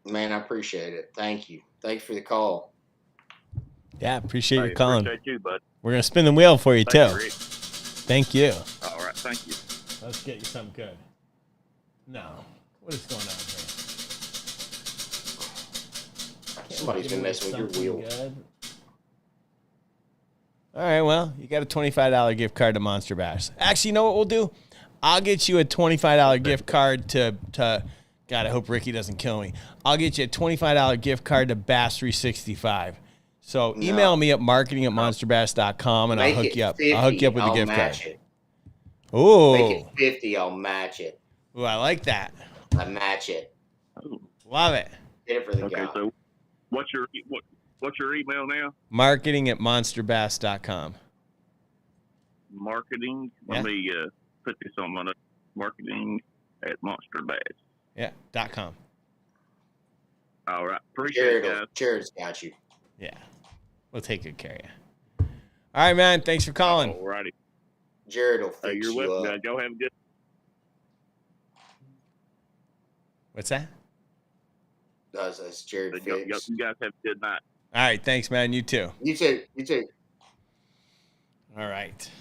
Man, I appreciate it. Thank you. Thanks for the call. Yeah, appreciate Hey, you calling. appreciate you, bud. We're gonna spin the wheel for you Thank too. you, Rick. Thank you. All right, thank you. Let's get you something good. No, what is going on here? Somebody's been messing with your wheel. Good. All right, well, you got a $25 gift card to Monster Bass. Actually, you know what we'll do? I'll get you a $25 gift card to God, I hope Ricky doesn't kill me. I'll get you a $25 gift card to Bass 365. So email me at marketing@monsterbass.com and I'll hook you up. 50, I'll hook you up with the gift match card. It. Ooh. Make it 50, I'll match it. Ooh, I like that. I match it. Love it. Get it for the guy. So what's your email now? Marketing@monsterbass.com. Marketing. Yeah. Let me put this on my marketing@monsterbass. Yeah, .com. All right. Appreciate it, guys. Jared's got you. Yeah. We'll take good care of you. All right, man. Thanks for calling. All righty. Jared will fix You're you welcome, up. guys. Y'all have a good. What's that? That's Jared You fix. guys have a good night. All right. Thanks, man. You too. You too. You too. All right.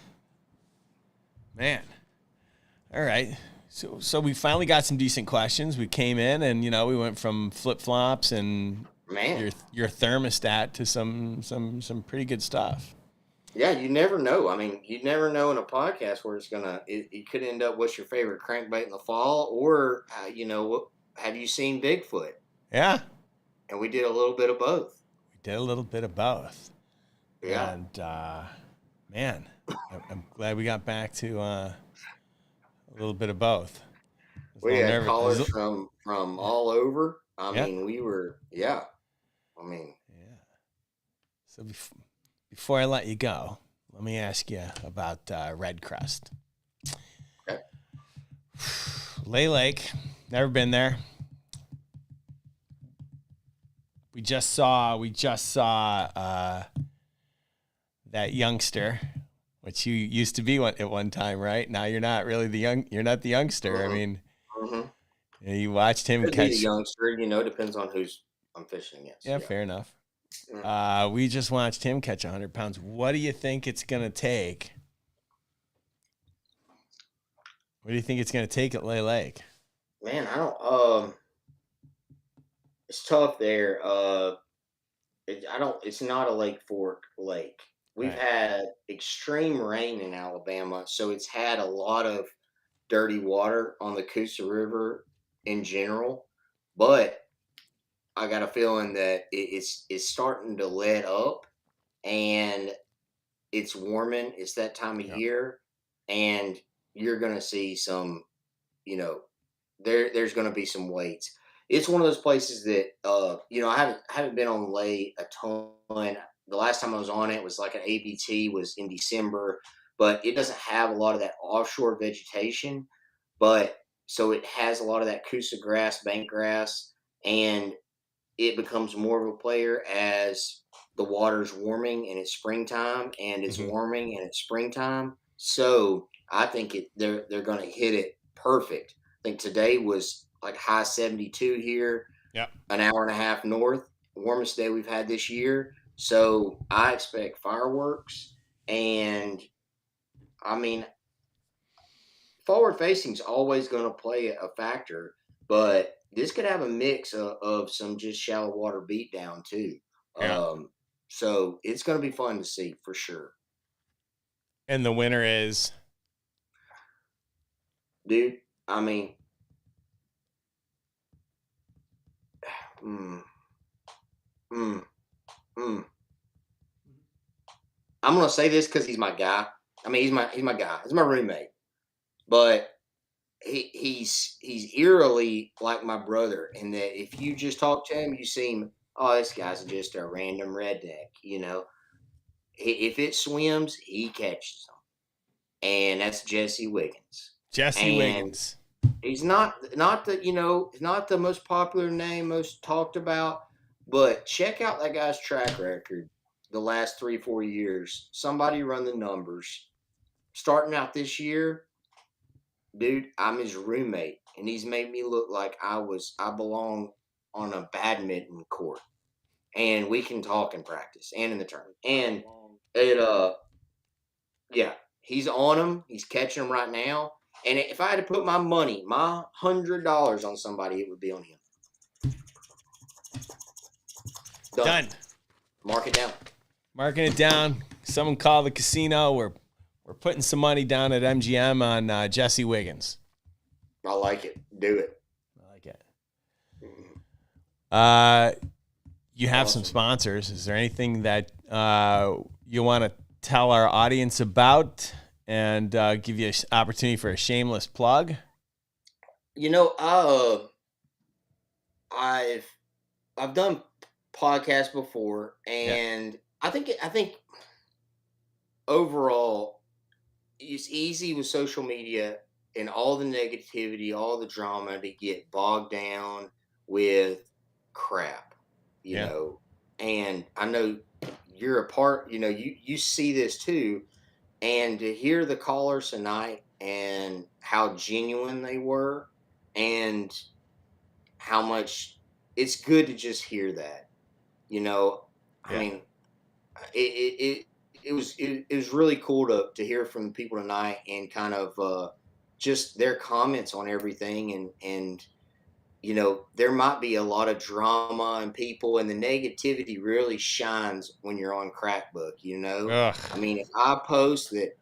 Man. All right. So we finally got some decent questions. We came in and, we went from flip-flops and your thermostat to some pretty good stuff. Yeah, you never know. I mean, you never know in a podcast where it could end up what's your favorite crankbait in the fall or, have you seen Bigfoot? Yeah. And we did a little bit of both. Yeah. And, man, I'm glad we got back to a little bit of both. We had callers from all over. I Yep. mean, we were, yeah. So before I let you go, let me ask you about Red Crust. Okay. Lay Lake, never been there. We just saw that youngster, which you used to be at one time, right? Now you're not really you're not the youngster. Mm-hmm. I mean, mm-hmm. You watched him catch. Be the youngster, depends on who's I'm fishing against. Yeah, fair enough. Yeah. We just watched him catch 100 pounds. What do you think it's going to take? What do you think it's going to take at Lay Lake? Man, I don't. It's tough there. It's not a Lake Fork lake. We've had extreme rain in Alabama, so it's had a lot of dirty water on the Coosa River in general. But I got a feeling that it's starting to let up, and it's warming. It's that time of year, and you're going to see some, there's going to be some weights. It's one of those places that, I haven't been on Lay a ton. The last time I was on it was like an ABT was in December, but it doesn't have a lot of that offshore vegetation. But so it has a lot of that Coosa grass, bank grass, and it becomes more of a player as the water's warming and it's springtime, and it's warming and it's springtime. So I think they're going to hit it perfect. I think today was like high 72 here. Yep. An hour and a half north, warmest day we've had this year. So I expect fireworks, and I mean, forward facing is always going to play a factor, but this could have a mix of some just shallow water beatdown too. Yeah. So it's going to be fun to see for sure. And the winner is, dude. I mean, I'm gonna say this because he's my guy. I mean, he's my guy. He's my roommate, but he's eerily like my brother in that if you just talk to him, you seem, oh, this guy's just a random redneck. If it swims, he catches them, and that's Jesse Wiggins. Wiggins. He's not the most popular name, most talked about, but check out that guy's track record the last 3-4 years. Somebody run the numbers. Starting out this year, dude, I'm his roommate, and he's made me look like I belong on a badminton court, and we can talk in practice and in the tournament. And it, yeah, he's on him. He's catching him right now. And if I had to put my money, my $100 on somebody, it would be on him. Done. Mark it down. Marking it down. Someone call the casino. We're putting some money down at MGM on Jesse Wiggins. I like it. Do it. I like it. You have some sponsors. Is there anything that you want to tell our audience about and give you an opportunity for a shameless plug? You know, I've done podcasts before, and I think overall it's easy with social media and all the negativity, all the drama to get bogged down with crap, you know. And I know you're a part, you know, you see this too. And to hear the callers tonight and how genuine they were and how much it's good to just hear that, you know. I mean, it was really cool to hear from the people tonight and kind of just their comments on everything. And you know, there might be a lot of drama and people, and the negativity really shines when you're on Crackbook, you know. Ugh. I mean, if I post that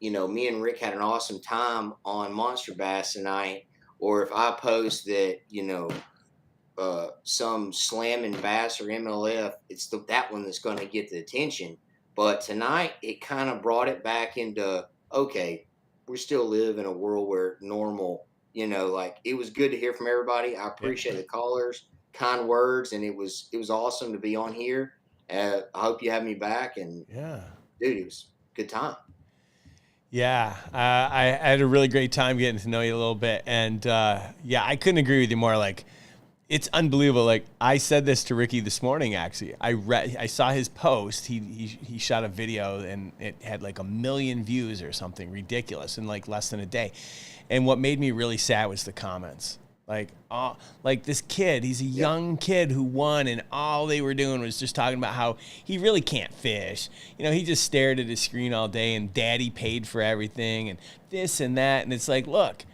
you know, me and Rick had an awesome time on Monster Bass tonight, or if I post that, you know, some slamming bass or MLF, it's that one that's going to get the attention. But tonight, it kind of brought it back into, okay, we still live in a world where normal, you know, like it was good to hear from everybody. I appreciate the callers, kind words, and it was awesome to be on here. I hope you have me back. And dude, it was a good time. Yeah, I had a really great time getting to know you a little bit, and I couldn't agree with you more. Like, it's unbelievable. Like, I said this to Ricky this morning. Actually, I saw his post. He shot a video, and it had like 1 million views or something ridiculous in like less than a day. And what made me really sad was the comments. Like this kid, he's a young kid who won, and all they were doing was just talking about how he really can't fish. You know, he just stared at his screen all day, and daddy paid for everything, and this and that. And it's like, look,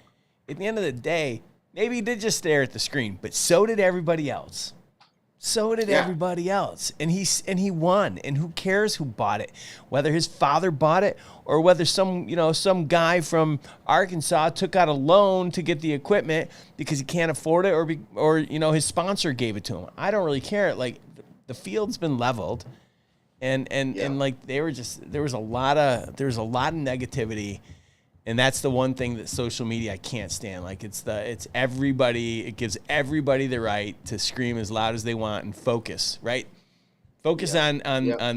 at the end of the day, maybe he did just stare at the screen, but so did everybody else. So did everybody else. And he won. And who cares who bought it? Whether his father bought it or whether some guy from Arkansas took out a loan to get the equipment because he can't afford it, or his sponsor gave it to him. I don't really care. Like, the field's been leveled, and like there was a lot of negativity. And that's the one thing that social media I can't stand. Like, it's everybody. It gives everybody the right to scream as loud as they want and focus, right? Focus on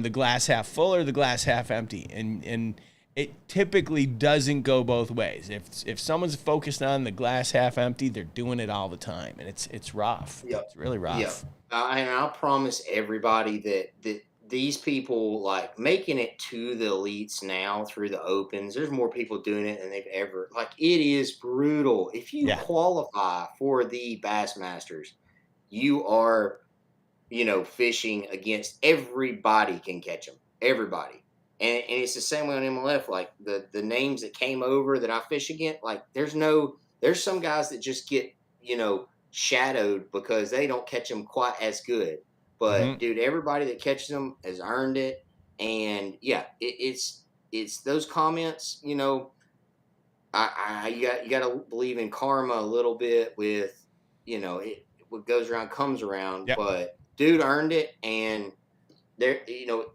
the glass half full or the glass half empty. And it typically doesn't go both ways. If someone's focused on the glass half empty, they're doing it all the time, and it's rough. It's really rough. And I'll promise everybody that these people, like, making it to the elites now through the opens, there's more people doing it than they've ever. Like, it is brutal. If you qualify for the Bassmasters, you are, you know, fishing against everybody can catch them. Everybody. And it's the same way on MLF. Like, the names that came over that I fish against, like, there's some guys that just get, you know, shadowed because they don't catch them quite as good. But dude, everybody that catches them has earned it. And it's those comments, you know, you got to believe in karma a little bit with, you know, what goes around comes around. But dude earned it. And there, you know,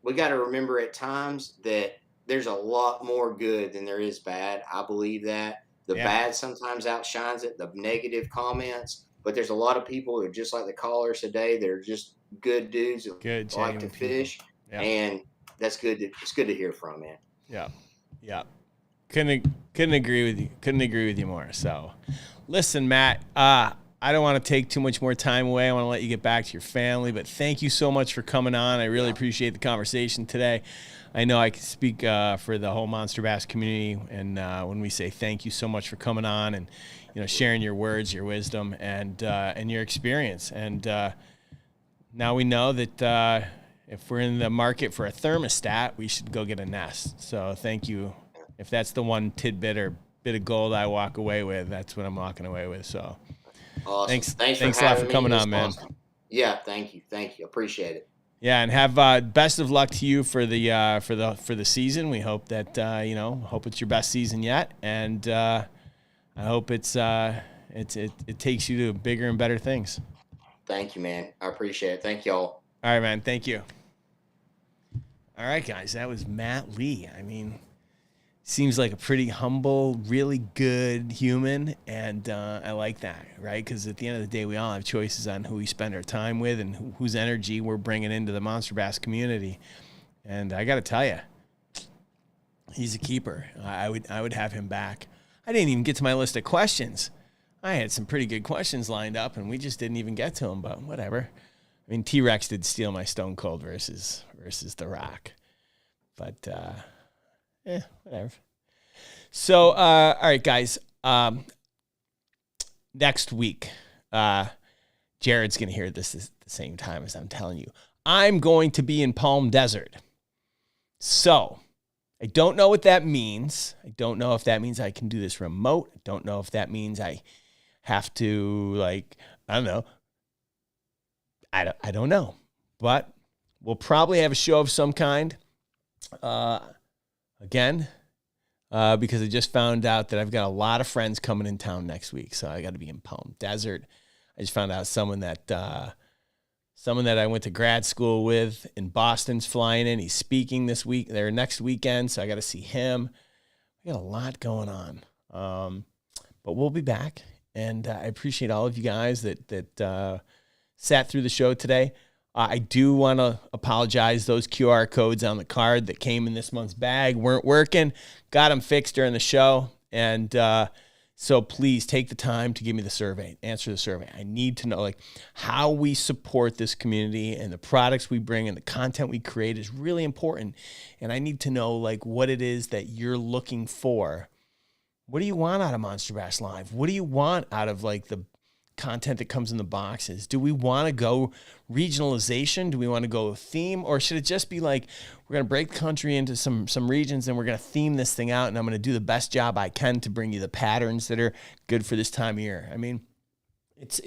we got to remember at times that there's a lot more good than there is bad. I believe that the bad sometimes outshines it, the negative comments. But there's a lot of people who are just like the callers today. They're just good dudes that like to fish, and that's good. It's good to hear from, man. Yeah. Couldn't agree with you. Couldn't agree with you more. So, listen, Matt. I I don't want to take too much more time away. I want to let you get back to your family, but thank you so much for coming on. I really appreciate the conversation today. I know I can speak for the whole Monster Bass community, and when we say thank you so much for coming on and sharing your words, your wisdom, and your experience. And now we know that if we're in the market for a thermostat, we should go get a Nest. So thank you. If that's the one tidbit or bit of gold I walk away with, that's what I'm walking away with. So awesome. Thanks for a lot for coming me. on, man. Awesome. Yeah, thank you. Appreciate it. Yeah, and have best of luck to you for the season. We hope that hope it's your best season yet, and I hope it takes you to bigger and better things. Thank you, man. I appreciate it. Thank y'all. All right, man. Thank you. All right, guys. That was Matt Lee. I mean, seems like a pretty humble, really good human, and I like that, right? Because at the end of the day, we all have choices on who we spend our time with and whose energy we're bringing into the Monster Bass community. And I got to tell you, he's a keeper. I would have him back. I didn't even get to my list of questions. I had some pretty good questions lined up, and we just didn't even get to them. But whatever. I mean, T-Rex did steal my Stone Cold versus The Rock, but. Whatever. So, all right, guys. Next week, Jared's going to hear this at the same time as I'm telling you. I'm going to be in Palm Desert. So, I don't know what that means. I don't know if that means I can do this remote. I don't know if that means I have to, I don't know. I don't know. But we'll probably have a show of some kind. Again, because I just found out that I've got a lot of friends coming in town next week, so I got to be in Palm Desert. I just found out someone that I went to grad school with in Boston's flying in. He's speaking this week, next weekend, so I got to see him. We got a lot going on, but we'll be back, and I appreciate all of you guys that sat through the show today. I do want to apologize. Those QR codes on the card that came in this month's bag weren't working. Got them fixed during the show. And so please take the time to give me the survey, answer the survey. I need to know how we support this community, and the products we bring and the content we create is really important. And I need to know what it is that you're looking for. What do you want out of Monster Bass Live? What do you want out of the content that comes in the boxes? Do we want to go regionalization? Do we want to go theme? Or should it just be we're going to break the country into some regions and we're going to theme this thing out, and I'm going to do the best job I can to bring you the patterns that are good for this time of year? I mean, it's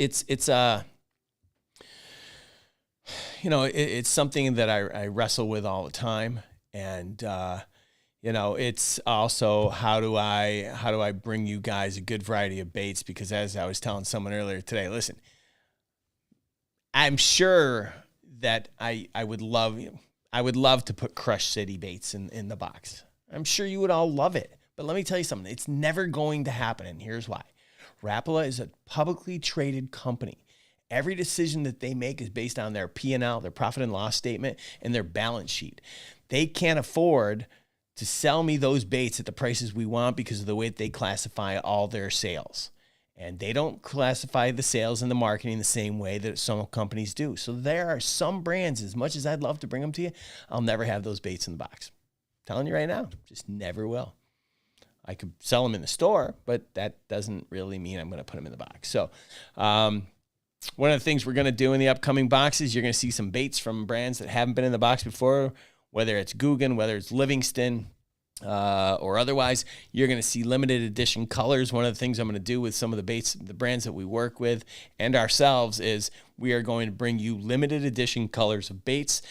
something that I wrestle with all the time. And, it's also how do I bring you guys a good variety of baits? Because as I was telling someone earlier today, listen, I'm sure that I would love to put Crush City baits in the box. I'm sure you would all love it. But let me tell you something. It's never going to happen, and here's why. Rapala is a publicly traded company. Every decision that they make is based on their P&L, their profit and loss statement, and their balance sheet. They can't afford to sell me those baits at the prices we want because of the way that they classify all their sales. And they don't classify the sales and the marketing the same way that some companies do. So there are some brands, as much as I'd love to bring them to you, I'll never have those baits in the box. I'm telling you right now, just never will. I could sell them in the store, but that doesn't really mean I'm going to put them in the box. So one of the things we're going to do in the upcoming boxes, you're going to see some baits from brands that haven't been in the box before, whether it's Guggen, whether it's Livingston, or otherwise. You're going to see limited edition colors. One of the things I'm going to do with some of the baits, the brands that we work with and ourselves, is we are going to bring you limited edition colors of baits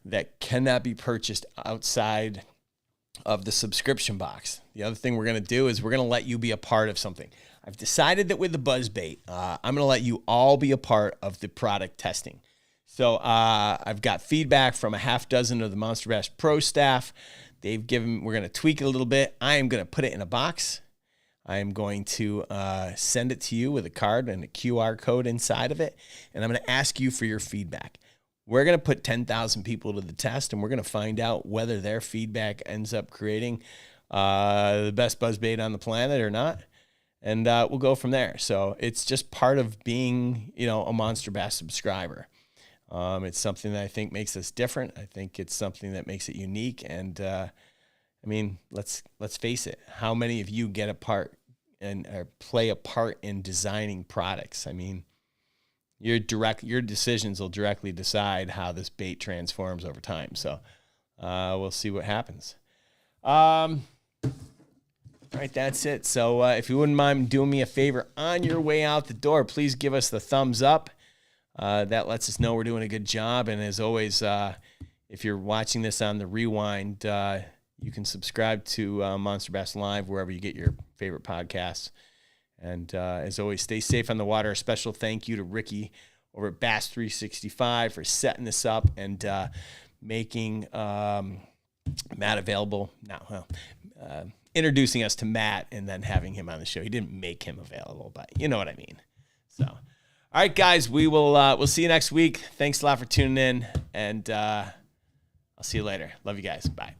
that cannot be purchased outside of the subscription box. The other thing we're going to do is we're going to let you be a part of something. I've decided that with the buzz bait, I'm going to let you all be a part of the product testing. So I've got feedback from a half dozen of the Monster Bass Pro staff. We're going to tweak it a little bit. I am going to put it in a box. I am going to send it to you with a card and a QR code inside of it. And I'm going to ask you for your feedback. We're going to put 10,000 people to the test, and we're going to find out whether their feedback ends up creating the best buzz bait on the planet or not. and we'll go from there. So it's just part of being, a Monster Bass subscriber. It's something that I think makes us different. I think it's something that makes it unique. And let's face it. How many of you get a part and play a part in designing products? I mean, your decisions will directly decide how this bait transforms over time. So we'll see what happens. All right, that's it. So if you wouldn't mind doing me a favor on your way out the door, please give us the thumbs up. That lets us know we're doing a good job. And as always, if you're watching this on the rewind, you can subscribe to Monster Bass Live wherever you get your favorite podcasts. And as always, stay safe on the water. A special thank you to Ricky over at Bass 365 for setting this up and making Matt available. Introducing us to Matt and then having him on the show. He didn't make him available, but you know what I mean. So, all right, guys, we'll see you next week. Thanks a lot for tuning in, and I'll see you later. Love you guys. Bye.